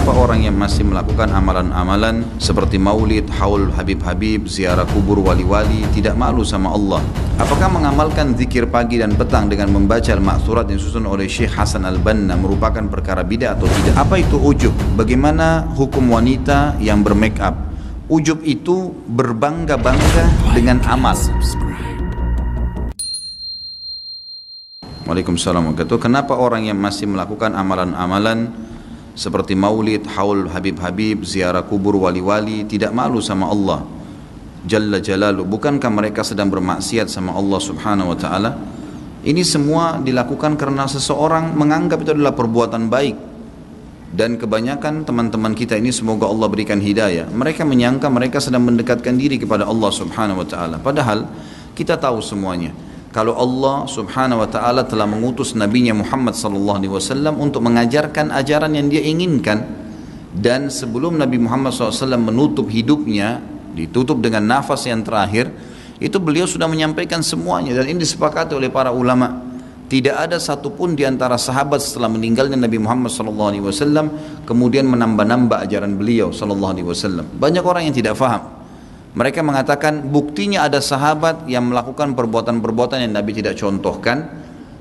Kenapa orang yang masih melakukan amalan-amalan seperti maulid, haul Habib-Habib, ziarah kubur wali-wali tidak malu sama Allah? Apakah mengamalkan zikir pagi dan petang dengan membaca al-ma'thurat yang disusun oleh Syekh Hasan Al-Banna merupakan perkara bid'ah atau tidak? Apa itu ujub? Bagaimana hukum wanita yang bermake up? Ujub itu berbangga-bangga dengan amal. Waalaikumsalam warahmatullahi wabarakatuh. Kenapa orang yang masih melakukan amalan-amalan seperti maulid, haul Habib-Habib, ziarah kubur wali-wali tidak malu sama Allah Jalla Jalalu? Bukankah mereka sedang bermaksiat sama Allah Subhanahu wa ta'ala? Ini semua dilakukan karena seseorang menganggap itu adalah perbuatan baik. Dan kebanyakan teman-teman kita ini, semoga Allah berikan hidayah, mereka menyangka mereka sedang mendekatkan diri kepada Allah Subhanahu wa ta'ala. Padahal kita tahu semuanya, kalau Allah Subhanahu wa ta'ala telah mengutus Nabi-Nya Muhammad sallallahu alaihi wasallam untuk mengajarkan ajaran yang dia inginkan, dan sebelum Nabi Muhammad SAW menutup hidupnya, ditutup dengan nafas yang terakhir, itu beliau sudah menyampaikan semuanya, dan ini disepakati oleh para ulama. Tidak ada satupun di antara sahabat setelah meninggalnya Nabi Muhammad SAW kemudian menambah-nambah ajaran beliau SAW. Banyak orang yang tidak faham. Mereka mengatakan buktinya ada sahabat yang melakukan perbuatan-perbuatan yang Nabi tidak contohkan,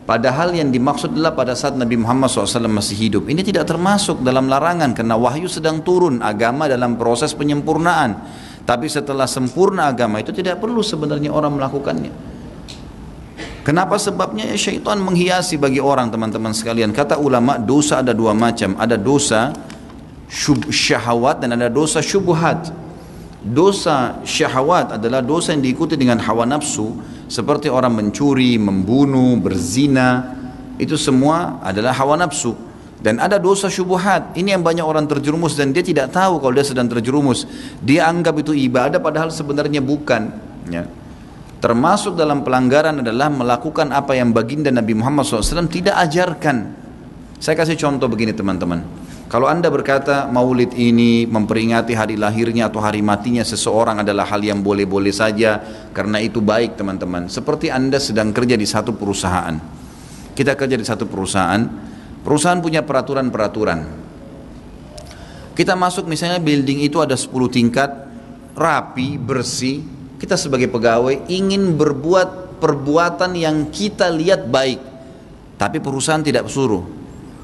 padahal yang dimaksud adalah pada saat Nabi Muhammad SAW masih hidup. Ini tidak termasuk dalam larangan karena wahyu sedang turun, agama dalam proses penyempurnaan. Tapi setelah sempurna agama itu tidak perlu sebenarnya orang melakukannya. Kenapa? Sebabnya ya syaitan menghiasi bagi orang, teman-teman sekalian. Kata ulama, dosa ada dua macam. Ada dosa syahwat dan ada dosa syubhat. Dosa syahwat adalah dosa yang diikuti dengan hawa nafsu, seperti orang mencuri, membunuh, berzina. Itu semua adalah hawa nafsu. Dan ada dosa syubhat. Ini yang banyak orang terjerumus dan dia tidak tahu kalau dia sedang terjerumus. Dia anggap itu ibadah padahal sebenarnya bukan, ya. Termasuk dalam pelanggaran adalah melakukan apa yang baginda Nabi Muhammad SAW tidak ajarkan. Saya kasih contoh begini, teman-teman. Kalau anda berkata maulid ini memperingati hari lahirnya atau hari matinya seseorang adalah hal yang boleh-boleh saja karena itu baik, teman-teman. Seperti anda sedang kerja di satu perusahaan. Kita kerja di satu perusahaan. Perusahaan punya peraturan-peraturan. Kita masuk misalnya building itu ada 10 tingkat, rapi, bersih. Kita sebagai pegawai ingin berbuat perbuatan yang kita lihat baik, tapi perusahaan tidak suruh.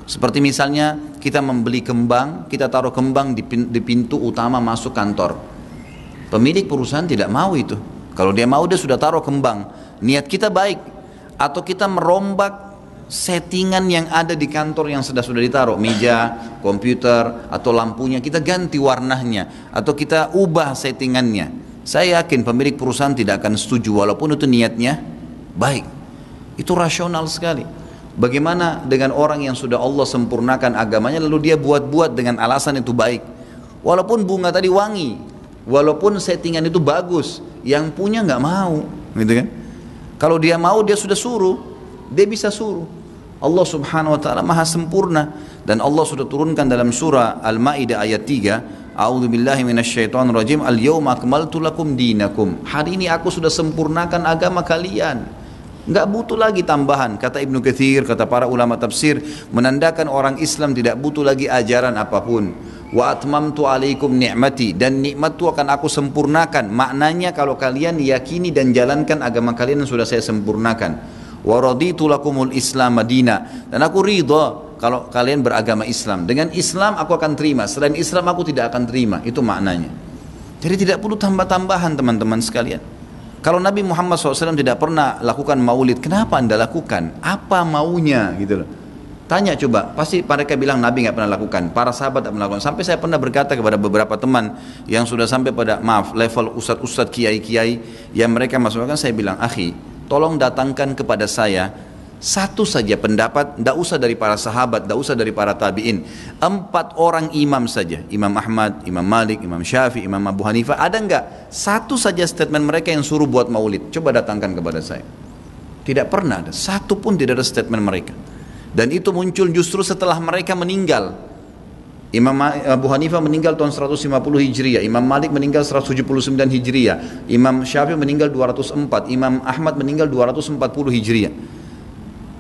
Seperti misalnya kita membeli kembang, kita taruh kembang di pintu utama masuk kantor. Pemilik perusahaan tidak mau itu. Kalau dia mau, dia sudah taruh kembang. Niat kita baik. Atau kita merombak settingan yang ada di kantor yang sudah ditaruh, meja, komputer, atau lampunya, kita ganti warnanya, atau kita ubah settingannya. Saya yakin pemilik perusahaan tidak akan setuju walaupun itu niatnya baik. Itu rasional sekali. Bagaimana dengan orang yang sudah Allah sempurnakan agamanya lalu dia buat-buat dengan alasan itu baik? Walaupun bunga tadi wangi, walaupun settingan itu bagus, yang punya nggak mau, gitu kan? Kalau dia mau dia sudah suruh, dia bisa suruh. Allah Subhanahu wa ta'ala maha sempurna, dan Allah sudah turunkan dalam surah Al-Maidah ayat 3, A'udzubillahi minasyaitonir rajim, al-yauma akmaltu lakum dinakum. Hari ini aku sudah sempurnakan agama kalian. Enggak butuh lagi tambahan. Kata Ibnu Katsir, kata para ulama tafsir, menandakan orang Islam tidak butuh lagi ajaran apapun. Wa atmamtu alaikum ni'mati, dan nikmatku akan aku sempurnakan. Maknanya kalau kalian yakini dan jalankan agama kalian yang sudah saya sempurnakan. Wa raditu lakumul Islam madina, dan aku ridha kalau kalian beragama Islam. Dengan Islam aku akan terima, selain Islam aku tidak akan terima. Itu maknanya. Jadi tidak perlu tambah-tambahan, teman-teman sekalian. Kalau Nabi Muhammad SAW tidak pernah lakukan maulid, kenapa anda lakukan? Apa maunya? Gitu loh. Tanya coba, pasti mereka bilang Nabi nggak pernah lakukan, para sahabat tidak melakukan. Sampai saya pernah berkata kepada beberapa teman yang sudah sampai pada level ustadz-ustadz, kiai-kiai yang mereka masukkan, saya bilang, akhi, tolong datangkan kepada saya satu saja pendapat, tidak usah dari para sahabat, tidak usah dari para tabi'in, 4 orang imam saja, Imam Ahmad, Imam Malik, Imam Syafi'i, Imam Abu Hanifah, ada enggak satu saja statement mereka yang suruh buat maulid? Coba datangkan kepada saya. Tidak pernah ada, satu pun tidak ada statement mereka. Dan itu muncul justru setelah mereka meninggal. Imam Abu Hanifah meninggal tahun 150 Hijriah, Imam Malik meninggal 179 Hijriah, Imam Syafi'i meninggal 204, Imam Ahmad meninggal 240 Hijriah.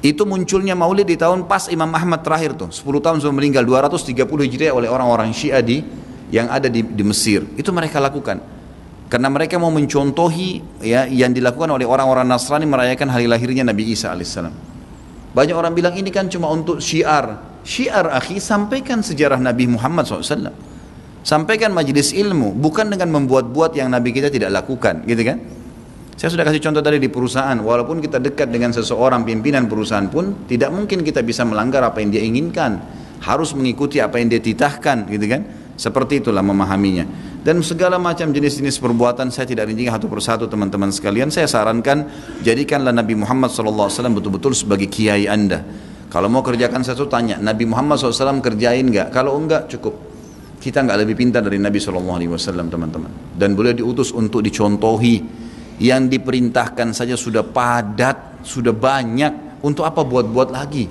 Itu munculnya maulid di tahun pas Imam Ahmad terakhir tuh, 10 tahun sebelum meninggal, 230 Hijriah, oleh orang-orang Syiah yang ada di Mesir. Itu mereka lakukan. Karena mereka mau mencontohi ya yang dilakukan oleh orang-orang Nasrani merayakan hari lahirnya Nabi Isa alaihissalam. Banyak orang bilang ini kan cuma untuk syiar. Syiar akhi, sampaikan sejarah Nabi Muhammad SAW. Sampaikan majelis ilmu, bukan dengan membuat-buat yang Nabi kita tidak lakukan, gitu kan? Saya sudah kasih contoh tadi di perusahaan, walaupun kita dekat dengan seseorang pimpinan perusahaan pun tidak mungkin kita bisa melanggar apa yang dia inginkan, harus mengikuti apa yang dia titahkan, gitu kan? Seperti itulah memahaminya. Dan segala macam jenis-jenis perbuatan saya tidak rinci satu persatu teman-teman sekalian. Saya sarankan jadikanlah Nabi Muhammad SAW betul-betul sebagai kiai anda. Kalau mau kerjakan sesuatu tanya Nabi Muhammad SAW kerjain nggak? Kalau enggak cukup. Kita nggak lebih pintar dari Nabi SAW teman-teman. Dan beliau diutus untuk dicontohi. Yang diperintahkan saja sudah padat, sudah banyak. Untuk apa buat-buat lagi?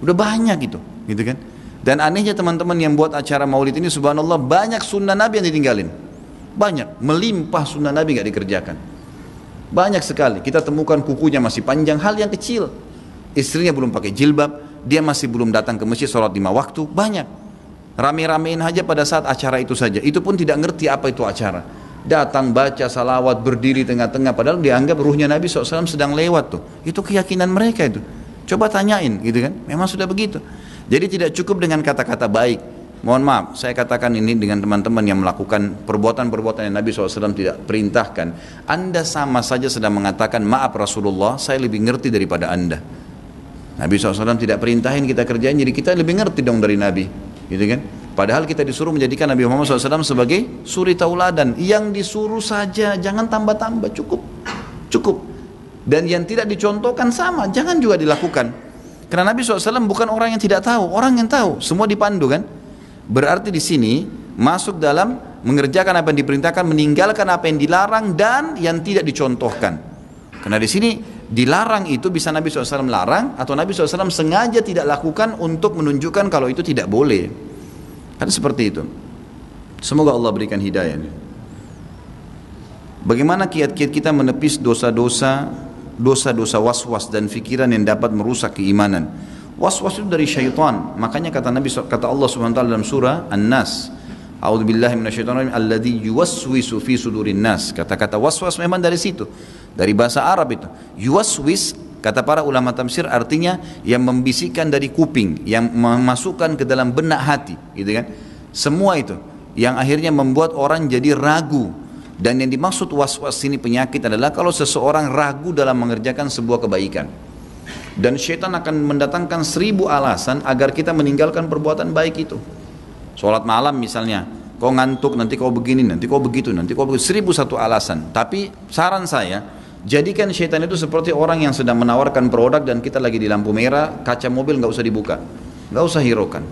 Udah banyak gitu kan? Dan anehnya teman-teman yang buat acara maulid ini, subhanallah, banyak sunnah Nabi yang ditinggalin. Banyak, melimpah sunnah Nabi nggak dikerjakan. Banyak sekali. Kita temukan kukunya masih panjang, hal yang kecil. Istrinya belum pakai jilbab, dia masih belum datang ke masjid sholat 5 waktu. Banyak. Rame-ramein aja pada saat acara itu saja. Itu pun tidak ngerti apa itu acara. Datang baca salawat, berdiri tengah-tengah, padahal dianggap ruhnya Nabi SAW sedang lewat tuh. Itu keyakinan mereka itu. Coba tanyain gitu kan, memang sudah begitu. Jadi tidak cukup dengan kata-kata baik. Mohon maaf, saya katakan ini dengan teman-teman yang melakukan perbuatan-perbuatan yang Nabi SAW tidak perintahkan. Anda sama saja sedang mengatakan, maaf Rasulullah, saya lebih ngerti daripada Anda. Nabi SAW tidak perintahin kita kerjain, jadi kita lebih ngerti dong dari Nabi, gitu kan? Padahal kita disuruh menjadikan Nabi Muhammad SAW sebagai suri tauladan. Yang disuruh saja, jangan tambah-tambah, cukup. Dan yang tidak dicontohkan sama, jangan juga dilakukan. Karena Nabi SAW bukan orang yang tidak tahu, orang yang tahu, semua dipandu kan. Berarti di sini masuk dalam mengerjakan apa yang diperintahkan, meninggalkan apa yang dilarang dan yang tidak dicontohkan. Karena di sini dilarang itu bisa Nabi SAW larang, atau Nabi SAW sengaja tidak lakukan untuk menunjukkan kalau itu tidak boleh. Kan seperti itu. Semoga Allah berikan hidayah. Bagaimana kiat-kiat kita menepis dosa-dosa was-was dan fikiran yang dapat merusak keimanan. Was-was itu dari syaitan. Makanya kata Allah Subhanahu wa taala dalam surah An-Nas, A'udzubillahi minasyaitonir rajim, alladzi yuwaswisu fi sudurin nas. Kata-kata was-was memang dari situ. Dari bahasa Arab itu. Yuwaswis, kata para ulama tafsir, artinya yang membisikkan dari kuping, yang memasukkan ke dalam benak hati, gitu kan? Semua itu yang akhirnya membuat orang jadi ragu. Dan yang dimaksud was-was ini penyakit adalah kalau seseorang ragu dalam mengerjakan sebuah kebaikan. Dan syaitan akan mendatangkan 1000 alasan agar kita meninggalkan perbuatan baik itu. Sholat malam misalnya, kau ngantuk, nanti kau begini, nanti kau begitu, nanti kau begitu, 1001 alasan. Tapi saran saya, jadikan syaitan itu seperti orang yang sedang menawarkan produk dan kita lagi di lampu merah, kaca mobil nggak usah dibuka, nggak usah hiraukan,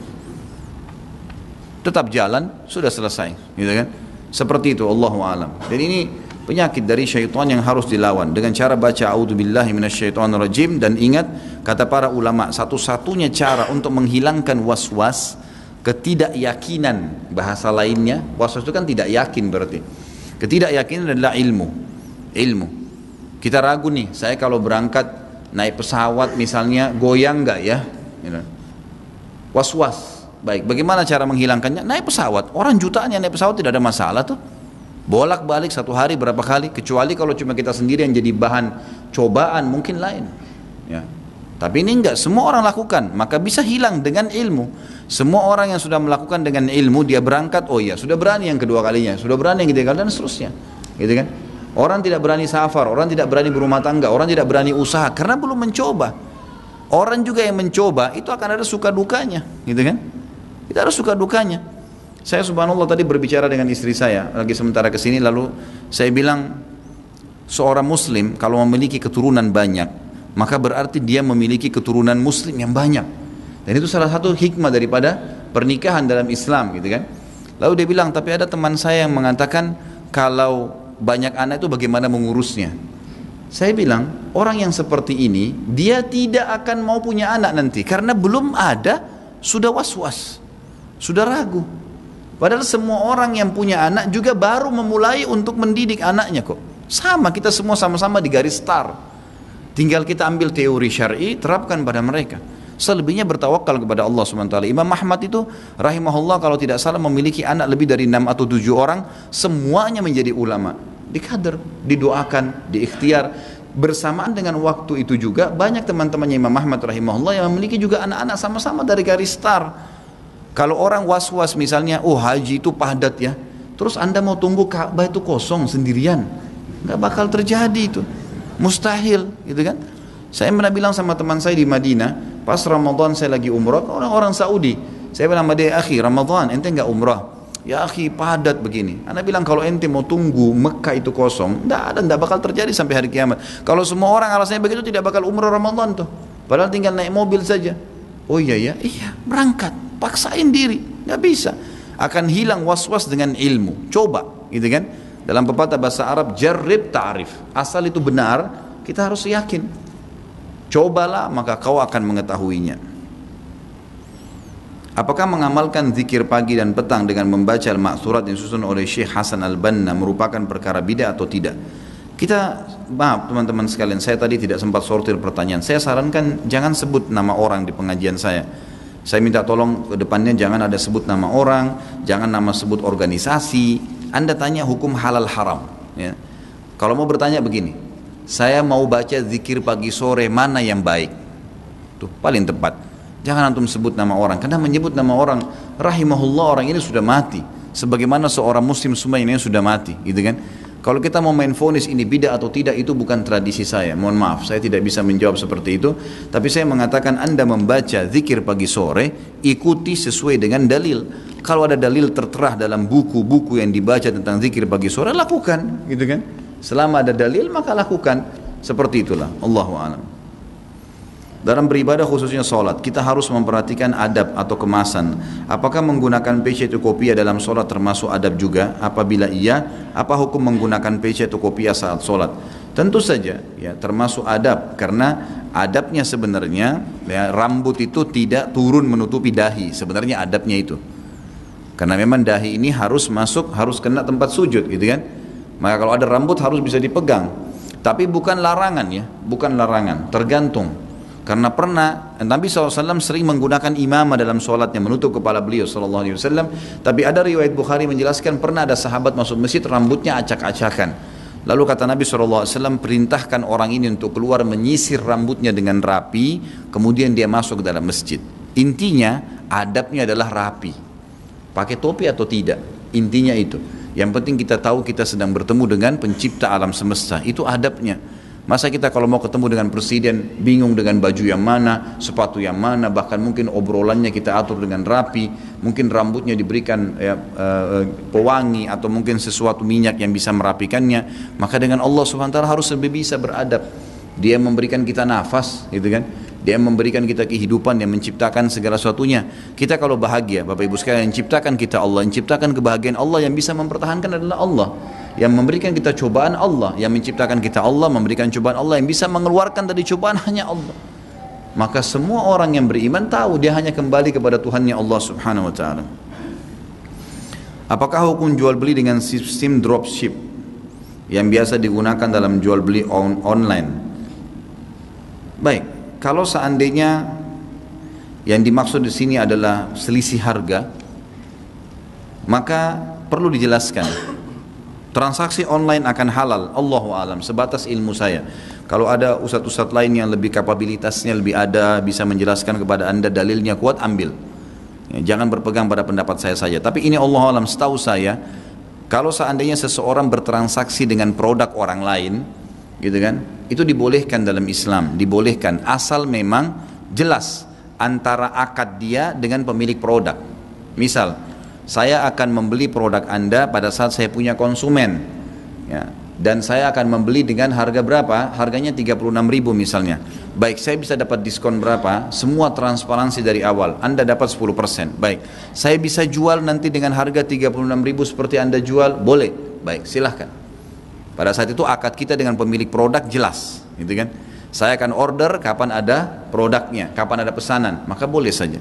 tetap jalan, sudah selesai, gitu kan? Seperti itu, Allahu a'lam. Dan ini penyakit dari syaitan yang harus dilawan dengan cara baca a'udzubillahi minasyaitonirrajim. Dan ingat kata para ulama, satu-satunya cara untuk menghilangkan was-was, ketidakyakinan, bahasa lainnya, was-was itu kan tidak yakin berarti. Ketidakyakinan adalah ilmu. Kita ragu nih, saya kalau berangkat naik pesawat misalnya goyang nggak ya? Was-was. Baik, bagaimana cara menghilangkannya? Naik pesawat. Orang jutaan yang naik pesawat tidak ada masalah tuh. Bolak-balik 1 hari berapa kali? Kecuali kalau cuma kita sendiri yang jadi bahan cobaan mungkin lain. Ya. Tapi ini enggak, semua orang lakukan, maka bisa hilang dengan ilmu. Semua orang yang sudah melakukan dengan ilmu, dia berangkat, oh iya, sudah berani yang kedua kalinya, sudah berani yang ketiga kalinya, dan seterusnya. Gitu kan? Orang tidak berani safar, orang tidak berani berumah tangga, orang tidak berani usaha karena belum mencoba. Orang juga yang mencoba itu akan ada suka dukanya, gitu kan? Kita harus suka dukanya. Saya subhanallah tadi berbicara dengan istri saya lagi sementara kesini, lalu saya bilang seorang muslim kalau memiliki keturunan banyak, maka berarti dia memiliki keturunan muslim yang banyak. Dan itu salah satu hikmah daripada pernikahan dalam Islam, gitu kan? Lalu dia bilang, tapi ada teman saya yang mengatakan kalau banyak anak itu bagaimana mengurusnya? Saya bilang, orang yang seperti ini dia tidak akan mau punya anak nanti karena belum ada, sudah was-was, sudah ragu. Padahal semua orang yang punya anak juga baru memulai untuk mendidik anaknya kok. Sama, kita semua sama-sama di garis start. Tinggal kita ambil teori syar'i, terapkan pada mereka. Selebihnya bertawakal kepada Allah SWT. Imam Ahmad itu rahimahullah kalau tidak salah memiliki anak lebih dari 6 atau 7 orang, semuanya menjadi ulama. Dikader, didoakan, diikhtiar. Bersamaan dengan waktu itu juga banyak teman-temannya Imam Ahmad rahimahullah yang memiliki juga anak-anak sama-sama dari garis star. Kalau orang was-was misalnya, oh haji itu padat ya, terus anda mau tunggu Ka'bah itu kosong sendirian, nggak bakal terjadi itu, mustahil gitu kan. Saya pernah bilang sama teman saya di Madinah, pas Ramadan saya lagi umrah, orang-orang Saudi, saya bilang sama dia, akhi Ramadan ente nggak umrah? Ya akhi padat begini. Anda bilang kalau ente mau tunggu Mekah itu kosong, nggak bakal terjadi sampai hari kiamat. Kalau semua orang alasannya begitu tidak bakal umrah Ramadan tuh. Padahal tinggal naik mobil saja. Oh iya ya, iya berangkat, paksain diri, nggak bisa. Akan hilang was-was dengan ilmu. Coba, gitu kan? Dalam pepatah bahasa Arab, jarrib ta'rif. Asal itu benar, kita harus yakin. Cobalah maka kau akan mengetahuinya. Apakah mengamalkan zikir pagi dan petang dengan membaca al-ma'thurat yang disusun oleh Syekh Hasan Al-Banna merupakan perkara bid'ah atau tidak? Kita, maaf teman-teman sekalian, saya tadi tidak sempat sortir pertanyaan. Saya sarankan jangan sebut nama orang di pengajian saya. Saya minta tolong ke depannya jangan ada sebut nama orang, jangan nama sebut organisasi. Anda tanya hukum halal haram. Ya. Kalau mau bertanya begini, saya mau baca zikir pagi sore mana yang baik? Tuh paling tepat. Jangan antum sebut nama orang, karena menyebut nama orang, rahimahullah orang ini sudah mati. Sebagaimana seorang muslim semua ini sudah mati, gitu kan? Kalau kita mau main vonis ini bid'ah atau tidak, itu bukan tradisi saya. Mohon maaf, saya tidak bisa menjawab seperti itu. Tapi saya mengatakan Anda membaca zikir pagi sore, ikuti sesuai dengan dalil. Kalau ada dalil tertera dalam buku-buku yang dibaca tentang zikir pagi sore, lakukan, gitu kan? Selama ada dalil maka lakukan. Seperti itulah. Allahu a'lam. Dalam beribadah khususnya sholat, kita harus memperhatikan adab atau kemasan. Apakah menggunakan peci atau kopiah dalam sholat termasuk adab juga? Apabila iya, apa hukum menggunakan peci atau kopiah saat sholat? Tentu saja, ya termasuk adab, karena adabnya sebenarnya ya, rambut itu tidak turun menutupi dahi. Sebenarnya adabnya itu, karena memang dahi ini harus masuk, harus kena tempat sujud, gitu kan? Maka kalau ada rambut harus bisa dipegang. Tapi bukan larangan ya, bukan larangan, tergantung. Karena pernah Nabi SAW sering menggunakan imamah dalam sholatnya, menutup kepala beliau SAW. Tapi ada riwayat Bukhari menjelaskan pernah ada sahabat masuk masjid rambutnya acak-acakan. Lalu kata Nabi SAW, perintahkan orang ini untuk keluar menyisir rambutnya dengan rapi, kemudian dia masuk ke dalam masjid. Intinya adabnya adalah rapi, pakai topi atau tidak, intinya itu. Yang penting kita tahu kita sedang bertemu dengan pencipta alam semesta, itu adabnya. Masa kita kalau mau ketemu dengan presiden bingung dengan baju yang mana, sepatu yang mana, bahkan mungkin obrolannya kita atur dengan rapi, mungkin rambutnya diberikan pewangi atau mungkin sesuatu minyak yang bisa merapikannya. Maka dengan Allah SWT harus lebih bisa beradab. Dia memberikan kita nafas, gitu kan? Dia memberikan kita kehidupan, yang menciptakan segala sesuatunya. Kita kalau bahagia, Bapak Ibu sekalian, yang ciptakan kita Allah, yang ciptakan kebahagiaan Allah, yang bisa mempertahankan adalah Allah. Yang memberikan kita cobaan Allah, yang menciptakan kita Allah, memberikan cobaan Allah, yang bisa mengeluarkan dari cobaan hanya Allah. Maka semua orang yang beriman tahu dia hanya kembali kepada Tuhannya Allah Subhanahu wa taala. Apakah hukum jual beli dengan sistem dropship yang biasa digunakan dalam jual beli online? Baik, kalau seandainya yang dimaksud di sini adalah selisih harga, maka perlu dijelaskan. Transaksi online akan halal, Allahu a'lam, sebatas ilmu saya. Kalau ada ustadz-ustadz lain yang lebih kapabilitasnya lebih ada, bisa menjelaskan kepada anda dalilnya kuat, ambil. Ya, jangan berpegang pada pendapat saya saja. Tapi ini Allah a'lam, setahu saya, kalau seandainya seseorang bertransaksi dengan produk orang lain, gitu kan, itu dibolehkan dalam Islam, dibolehkan asal memang jelas antara akad dia dengan pemilik produk. Misal, saya akan membeli produk Anda pada saat saya punya konsumen, ya, dan saya akan membeli dengan harga berapa? Harganya 36.000 misalnya. Baik, saya bisa dapat diskon berapa? Semua transparansi dari awal. Anda dapat 10%. Baik, saya bisa jual nanti dengan harga 36.000 seperti Anda jual? Boleh. Baik, silahkan. Pada saat itu akad kita dengan pemilik produk jelas, gitu kan? Saya akan order kapan ada produknya, kapan ada pesanan, maka boleh saja.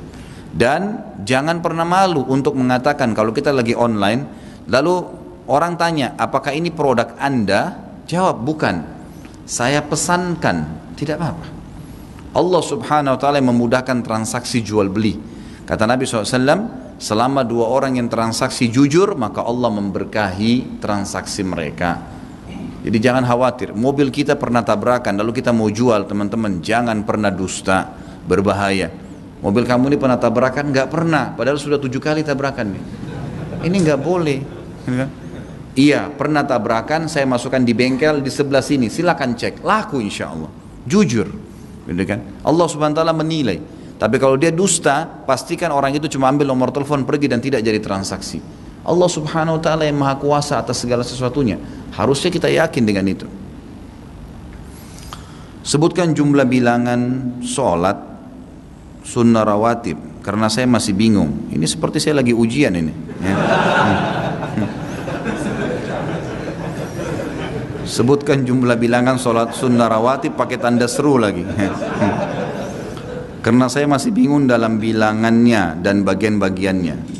Dan jangan pernah malu untuk mengatakan kalau kita lagi online, lalu orang tanya apakah ini produk Anda? Jawab bukan. saya pesankan, tidak apa-apa. Allah subhanahu wa ta'ala memudahkan transaksi jual beli. Kata Nabi SAW, selama dua orang yang transaksi jujur, maka Allah memberkahi transaksi mereka. Jadi jangan khawatir, mobil kita pernah tabrakan, lalu kita mau jual, teman-teman, jangan pernah dusta, berbahaya. Mobil kamu ini pernah tabrakan? Enggak pernah, padahal sudah 7 kali tabrakan nih. Ini enggak boleh. Iya, pernah tabrakan, saya masukkan di bengkel di sebelah sini, silakan cek, laku insya Allah, jujur, gitu kan? Allah subhanahu wa ta'ala menilai. Tapi kalau dia dusta, pastikan orang itu cuma ambil nomor telepon, pergi dan tidak jadi transaksi. Allah subhanahu wa ta'ala yang maha kuasa atas segala sesuatunya, harusnya kita yakin dengan itu. Sebutkan jumlah bilangan sholat sunnah rawatib, karena saya masih bingung. Ini seperti saya lagi ujian ini ya. Sebutkan jumlah bilangan sholat sunnah rawatib, pakai tanda seru lagi. Karena saya masih bingung dalam bilangannya dan bagian-bagiannya.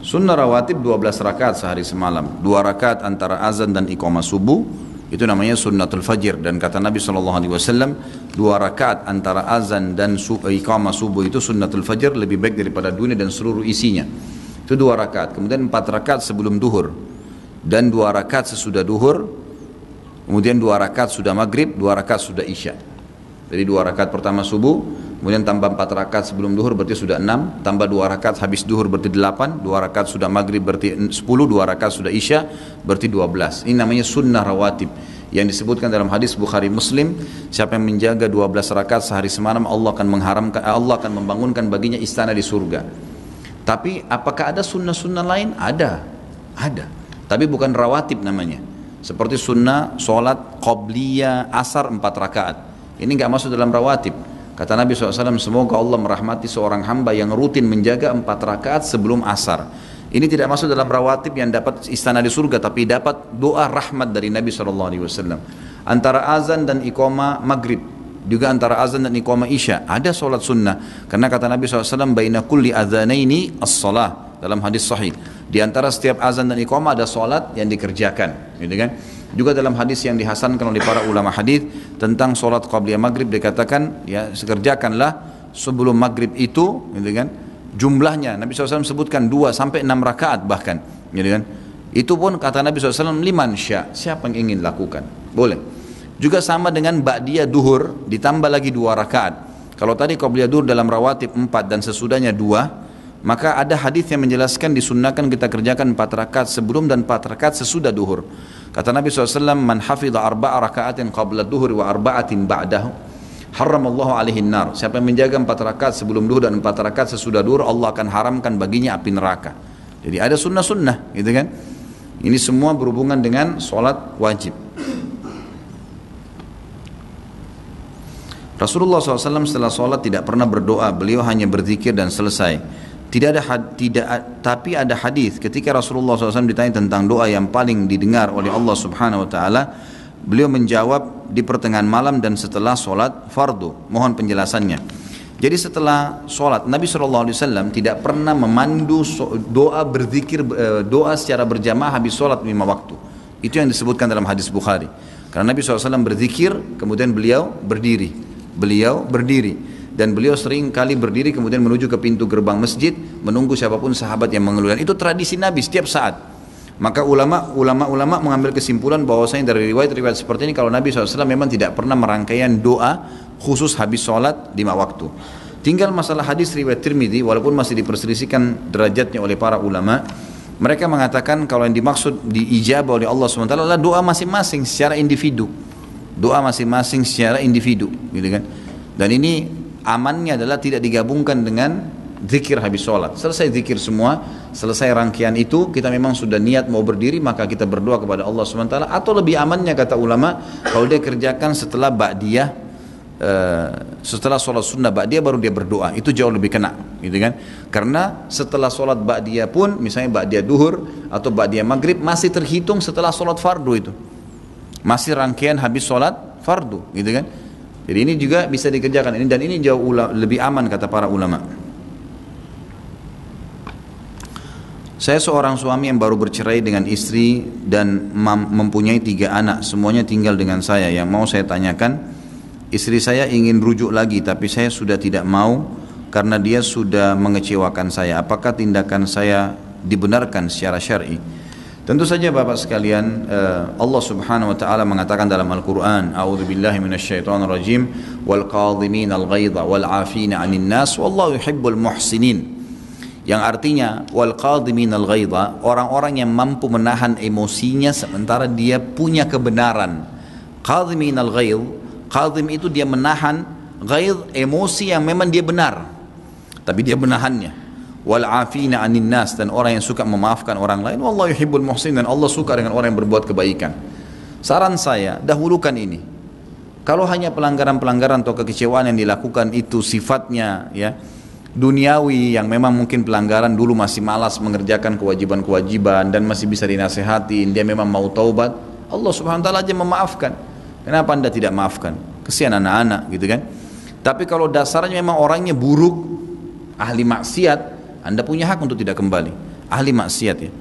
Sunnah rawatib 12 rakaat sehari semalam, 2 rakaat antara azan dan iqamah subuh, itu namanya sunnatul fajr. Dan kata Nabi SAW, 2 rakaat antara azan dan iqamah subuh itu sunnatul fajr, lebih baik daripada dunia dan seluruh isinya. Itu 2 rakaat. Kemudian 4 rakaat sebelum duhur, dan 2 rakaat sesudah duhur. Kemudian 2 rakaat sudah maghrib, 2 rakaat sudah isya. Jadi 2 rakaat pertama subuh, kemudian tambah 4 rakaat sebelum duhur berarti sudah 6, tambah 2 rakaat habis duhur berarti 8, 2 rakaat sudah maghrib berarti 10, 2 rakaat sudah isya berarti 12. Ini namanya sunnah rawatib yang disebutkan dalam hadis Bukhari Muslim, siapa yang menjaga 12 rakaat sehari semalam, Allah akan membangunkan baginya istana di surga. Tapi apakah ada sunnah-sunnah lain? Ada. Tapi bukan rawatib namanya. Seperti sunnah sholat qobliyah asar 4 rakaat. Ini enggak masuk dalam rawatib. Kata Nabi SAW, semoga Allah merahmati seorang hamba yang rutin menjaga 4 rakaat sebelum asar. Ini tidak masuk dalam rawatib yang dapat istana di surga, tapi dapat doa rahmat dari Nabi SAW. Antara azan dan iqamah maghrib, juga antara azan dan iqamah isya, ada sholat sunnah. Karena kata Nabi SAW, baina kulli adzanaini as-salah, dalam hadis sahih. Di antara setiap azan dan iqamah ada sholat yang dikerjakan, gitu kan? Juga dalam hadis yang dihasankan oleh para ulama hadis tentang sholat qabliyah maghrib, dikatakan ya sekerjakanlah sebelum maghrib itu, gitu kan? Jumlahnya Nabi SAW sebutkan 2 sampai 6 rakaat bahkan, gitu kan? Itu pun kata Nabi SAW, liman sya, siapa yang ingin lakukan, boleh. Juga sama dengan ba'diyah duhur ditambah lagi 2 rakaat. Kalau tadi qabliyah duhur dalam rawatib 4 dan sesudahnya 2, maka ada hadis yang menjelaskan disunnahkan kita kerjakan 4 rakaat sebelum dan 4 rakaat sesudah duhur. Kata Nabi SAW, man hafidha 4 rakaatin qabla duhur wa 4 ba'dahu haramallahu alaihi nar. Siapa yang menjaga 4 rakaat sebelum duhur dan 4 rakaat sesudah duhur, Allah akan haramkan baginya api neraka. Jadi ada sunnah-sunnah, gitu kan? Ini semua berhubungan dengan sholat wajib. Rasulullah SAW setelah sholat tidak pernah berdoa, beliau hanya berzikir dan selesai. Tapi ada hadis ketika Rasulullah SAW ditanya tentang doa yang paling didengar oleh Allah Subhanahu Wa Taala, beliau menjawab di pertengahan malam dan setelah sholat fardu. Mohon penjelasannya. Jadi setelah sholat Nabi SAW tidak pernah memandu doa berzikir, doa secara berjamaah habis sholat 5 waktu. Itu yang disebutkan dalam hadis Bukhari. Karena Nabi SAW berzikir, kemudian beliau berdiri. Dan beliau sering kali berdiri kemudian menuju ke pintu gerbang masjid menunggu siapapun sahabat yang mengeluh. Dan itu tradisi Nabi setiap saat. Maka ulama mengambil kesimpulan bahwasanya dari riwayat-riwayat seperti ini, kalau Nabi SAW memang tidak pernah merangkaian doa khusus habis sholat 5 waktu. Tinggal masalah hadis riwayat Tirmidzi, walaupun masih diperselisihkan derajatnya oleh para ulama, mereka mengatakan kalau yang dimaksud diijabah oleh Allah SWT adalah doa masing-masing secara individu. Doa masing-masing secara individu, gitu kan? Dan ini amannya adalah tidak digabungkan dengan zikir habis sholat. Selesai zikir semua, selesai rangkaian itu, kita memang sudah niat mau berdiri, maka kita berdoa kepada Allah SWT. Atau lebih amannya kata ulama, kalau dia kerjakan setelah ba'diyah, setelah sholat sunnah ba'diyah baru dia berdoa, itu jauh lebih kena, gitu kan? Karena setelah sholat ba'diyah pun, misalnya ba'diyah duhur atau ba'diyah maghrib, masih terhitung setelah sholat fardu itu, masih rangkaian habis sholat fardu, gitu kan? Jadi ini juga bisa dikerjakan ini, dan ini jauh lebih aman kata para ulama. Saya seorang suami yang baru bercerai dengan istri dan mempunyai 3 anak, semuanya tinggal dengan saya. Yang mau saya tanyakan, istri saya ingin rujuk lagi tapi saya sudah tidak mau karena dia sudah mengecewakan saya. Apakah tindakan saya dibenarkan secara syar'i? Tentu saja Bapak sekalian, Allah Subhanahu wa taala mengatakan dalam Al-Qur'an, A'udzubillahi minasyaitonirrajim, wal qadhiminal ghaidha wal 'afina 'anil nas wallahu yuhibbul muhsinin. Yang artinya wal qadhiminal ghaidha, orang-orang yang mampu menahan emosinya sementara dia punya kebenaran. Qadhiminal ghaidh, qadhim itu dia menahan, ghaidh emosi yang memang dia benar tapi dia menahannya. Wal afina 'anil nas, dan orang yang suka memaafkan orang lain. Wallahu yuhibbul muhsinin, dan Allah suka dengan orang yang berbuat kebaikan. Saran saya, dahulukan ini. Kalau hanya pelanggaran-pelanggaran atau kekecewaan yang dilakukan itu sifatnya ya duniawi, yang memang mungkin pelanggaran dulu masih malas mengerjakan kewajiban-kewajiban dan masih bisa dinasehatin, dia memang mau taubat, Allah Subhanahu wa taala aja memaafkan. Kenapa Anda tidak maafkan? Kesian anak-anak gitu kan. Tapi kalau dasarnya memang orangnya buruk, ahli maksiat, Anda punya hak untuk tidak kembali. Ahli maksiat ya,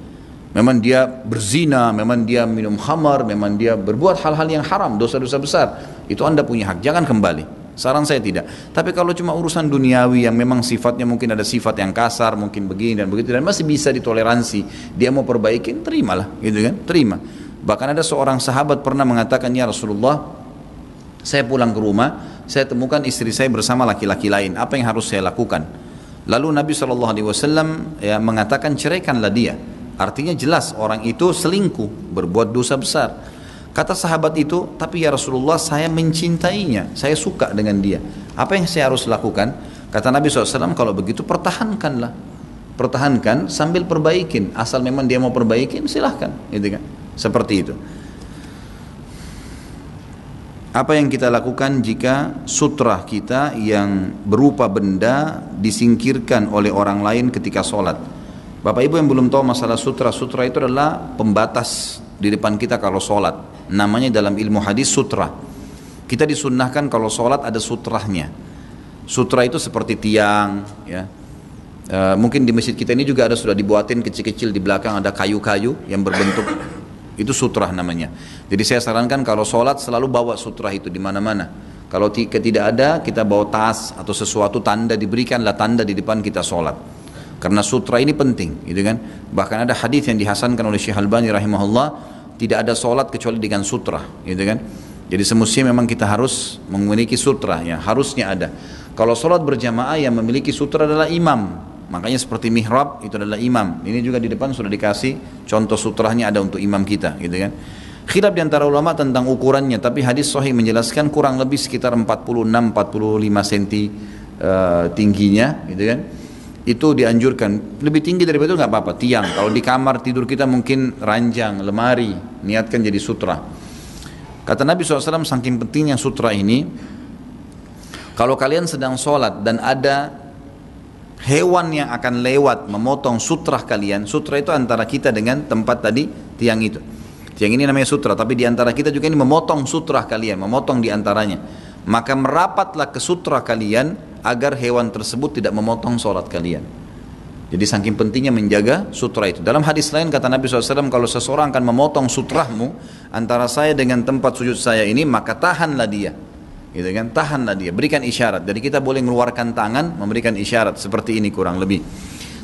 memang dia berzina, memang dia minum khamar, memang dia berbuat hal-hal yang haram, dosa-dosa besar, itu Anda punya hak, jangan kembali. Saran saya tidak. Tapi kalau cuma urusan duniawi yang memang sifatnya mungkin ada sifat yang kasar, mungkin begini dan begitu, dan masih bisa ditoleransi, dia mau perbaikin, terimalah gitu kan, terima. Bahkan ada seorang sahabat pernah mengatakan, ya Rasulullah, saya pulang ke rumah, saya temukan istri saya bersama laki-laki lain, apa yang harus saya lakukan? Lalu Nabi SAW ya, mengatakan ceraikanlah dia. Artinya jelas orang itu selingkuh, berbuat dosa besar. Kata sahabat itu, tapi ya Rasulullah, saya mencintainya, saya suka dengan dia, apa yang saya harus lakukan? Kata Nabi SAW, kalau begitu pertahankanlah, pertahankan sambil perbaikin, asal memang dia mau perbaikin silahkan gitu kan. Seperti itu. Apa yang kita lakukan jika sutra kita yang berupa benda disingkirkan oleh orang lain ketika sholat? Bapak Ibu yang belum tahu masalah sutra, sutra itu adalah pembatas di depan kita kalau sholat. Namanya dalam ilmu hadis sutra. Kita disunnahkan kalau sholat ada sutrahnya. Sutra itu seperti tiang ya. Mungkin di masjid kita ini juga ada, sudah dibuatin kecil-kecil di belakang ada kayu-kayu yang berbentuk, itu sutrah namanya. Jadi saya sarankan kalau sholat selalu bawa sutrah itu di mana-mana. Kalau tidak ada, kita bawa tas atau sesuatu tanda, diberikanlah tanda di depan kita sholat. Karena sutra ini penting, gitu kan? Bahkan ada hadis yang dihasankan oleh Syekh Albani rahimahullah, tidak ada sholat kecuali dengan sutra, gitu kan? Jadi semestinya memang kita harus memiliki sutra, ya harusnya ada. Kalau sholat berjamaah yang memiliki sutra adalah imam. Makanya seperti mihrab itu adalah imam. Ini juga di depan sudah dikasih contoh sutrahnya ada untuk imam kita, gitu kan. Khilaf di antara ulama tentang ukurannya, tapi hadis sahih menjelaskan kurang lebih sekitar 46-45 cm tingginya, gitu kan. Itu dianjurkan. Lebih tinggi daripada itu nggak apa-apa, tiang. Kalau di kamar tidur kita mungkin ranjang, lemari, niatkan jadi sutra. Kata Nabi SAW, saking pentingnya sutra ini, kalau kalian sedang sholat dan ada hewan yang akan lewat memotong sutra kalian, sutra itu antara kita dengan tempat tadi, tiang itu. Tiang ini namanya sutra, tapi di antara kita juga ini memotong sutra kalian, memotong di antaranya. Maka merapatlah ke sutra kalian agar hewan tersebut tidak memotong sholat kalian. Jadi saking pentingnya menjaga sutra itu. Dalam hadis lain kata Nabi SAW, kalau seseorang akan memotong sutrahmu antara saya dengan tempat sujud saya ini, maka tahanlah dia. Gitu kan, tahanlah dia, berikan isyarat. Jadi kita boleh mengeluarkan tangan, memberikan isyarat seperti ini kurang lebih.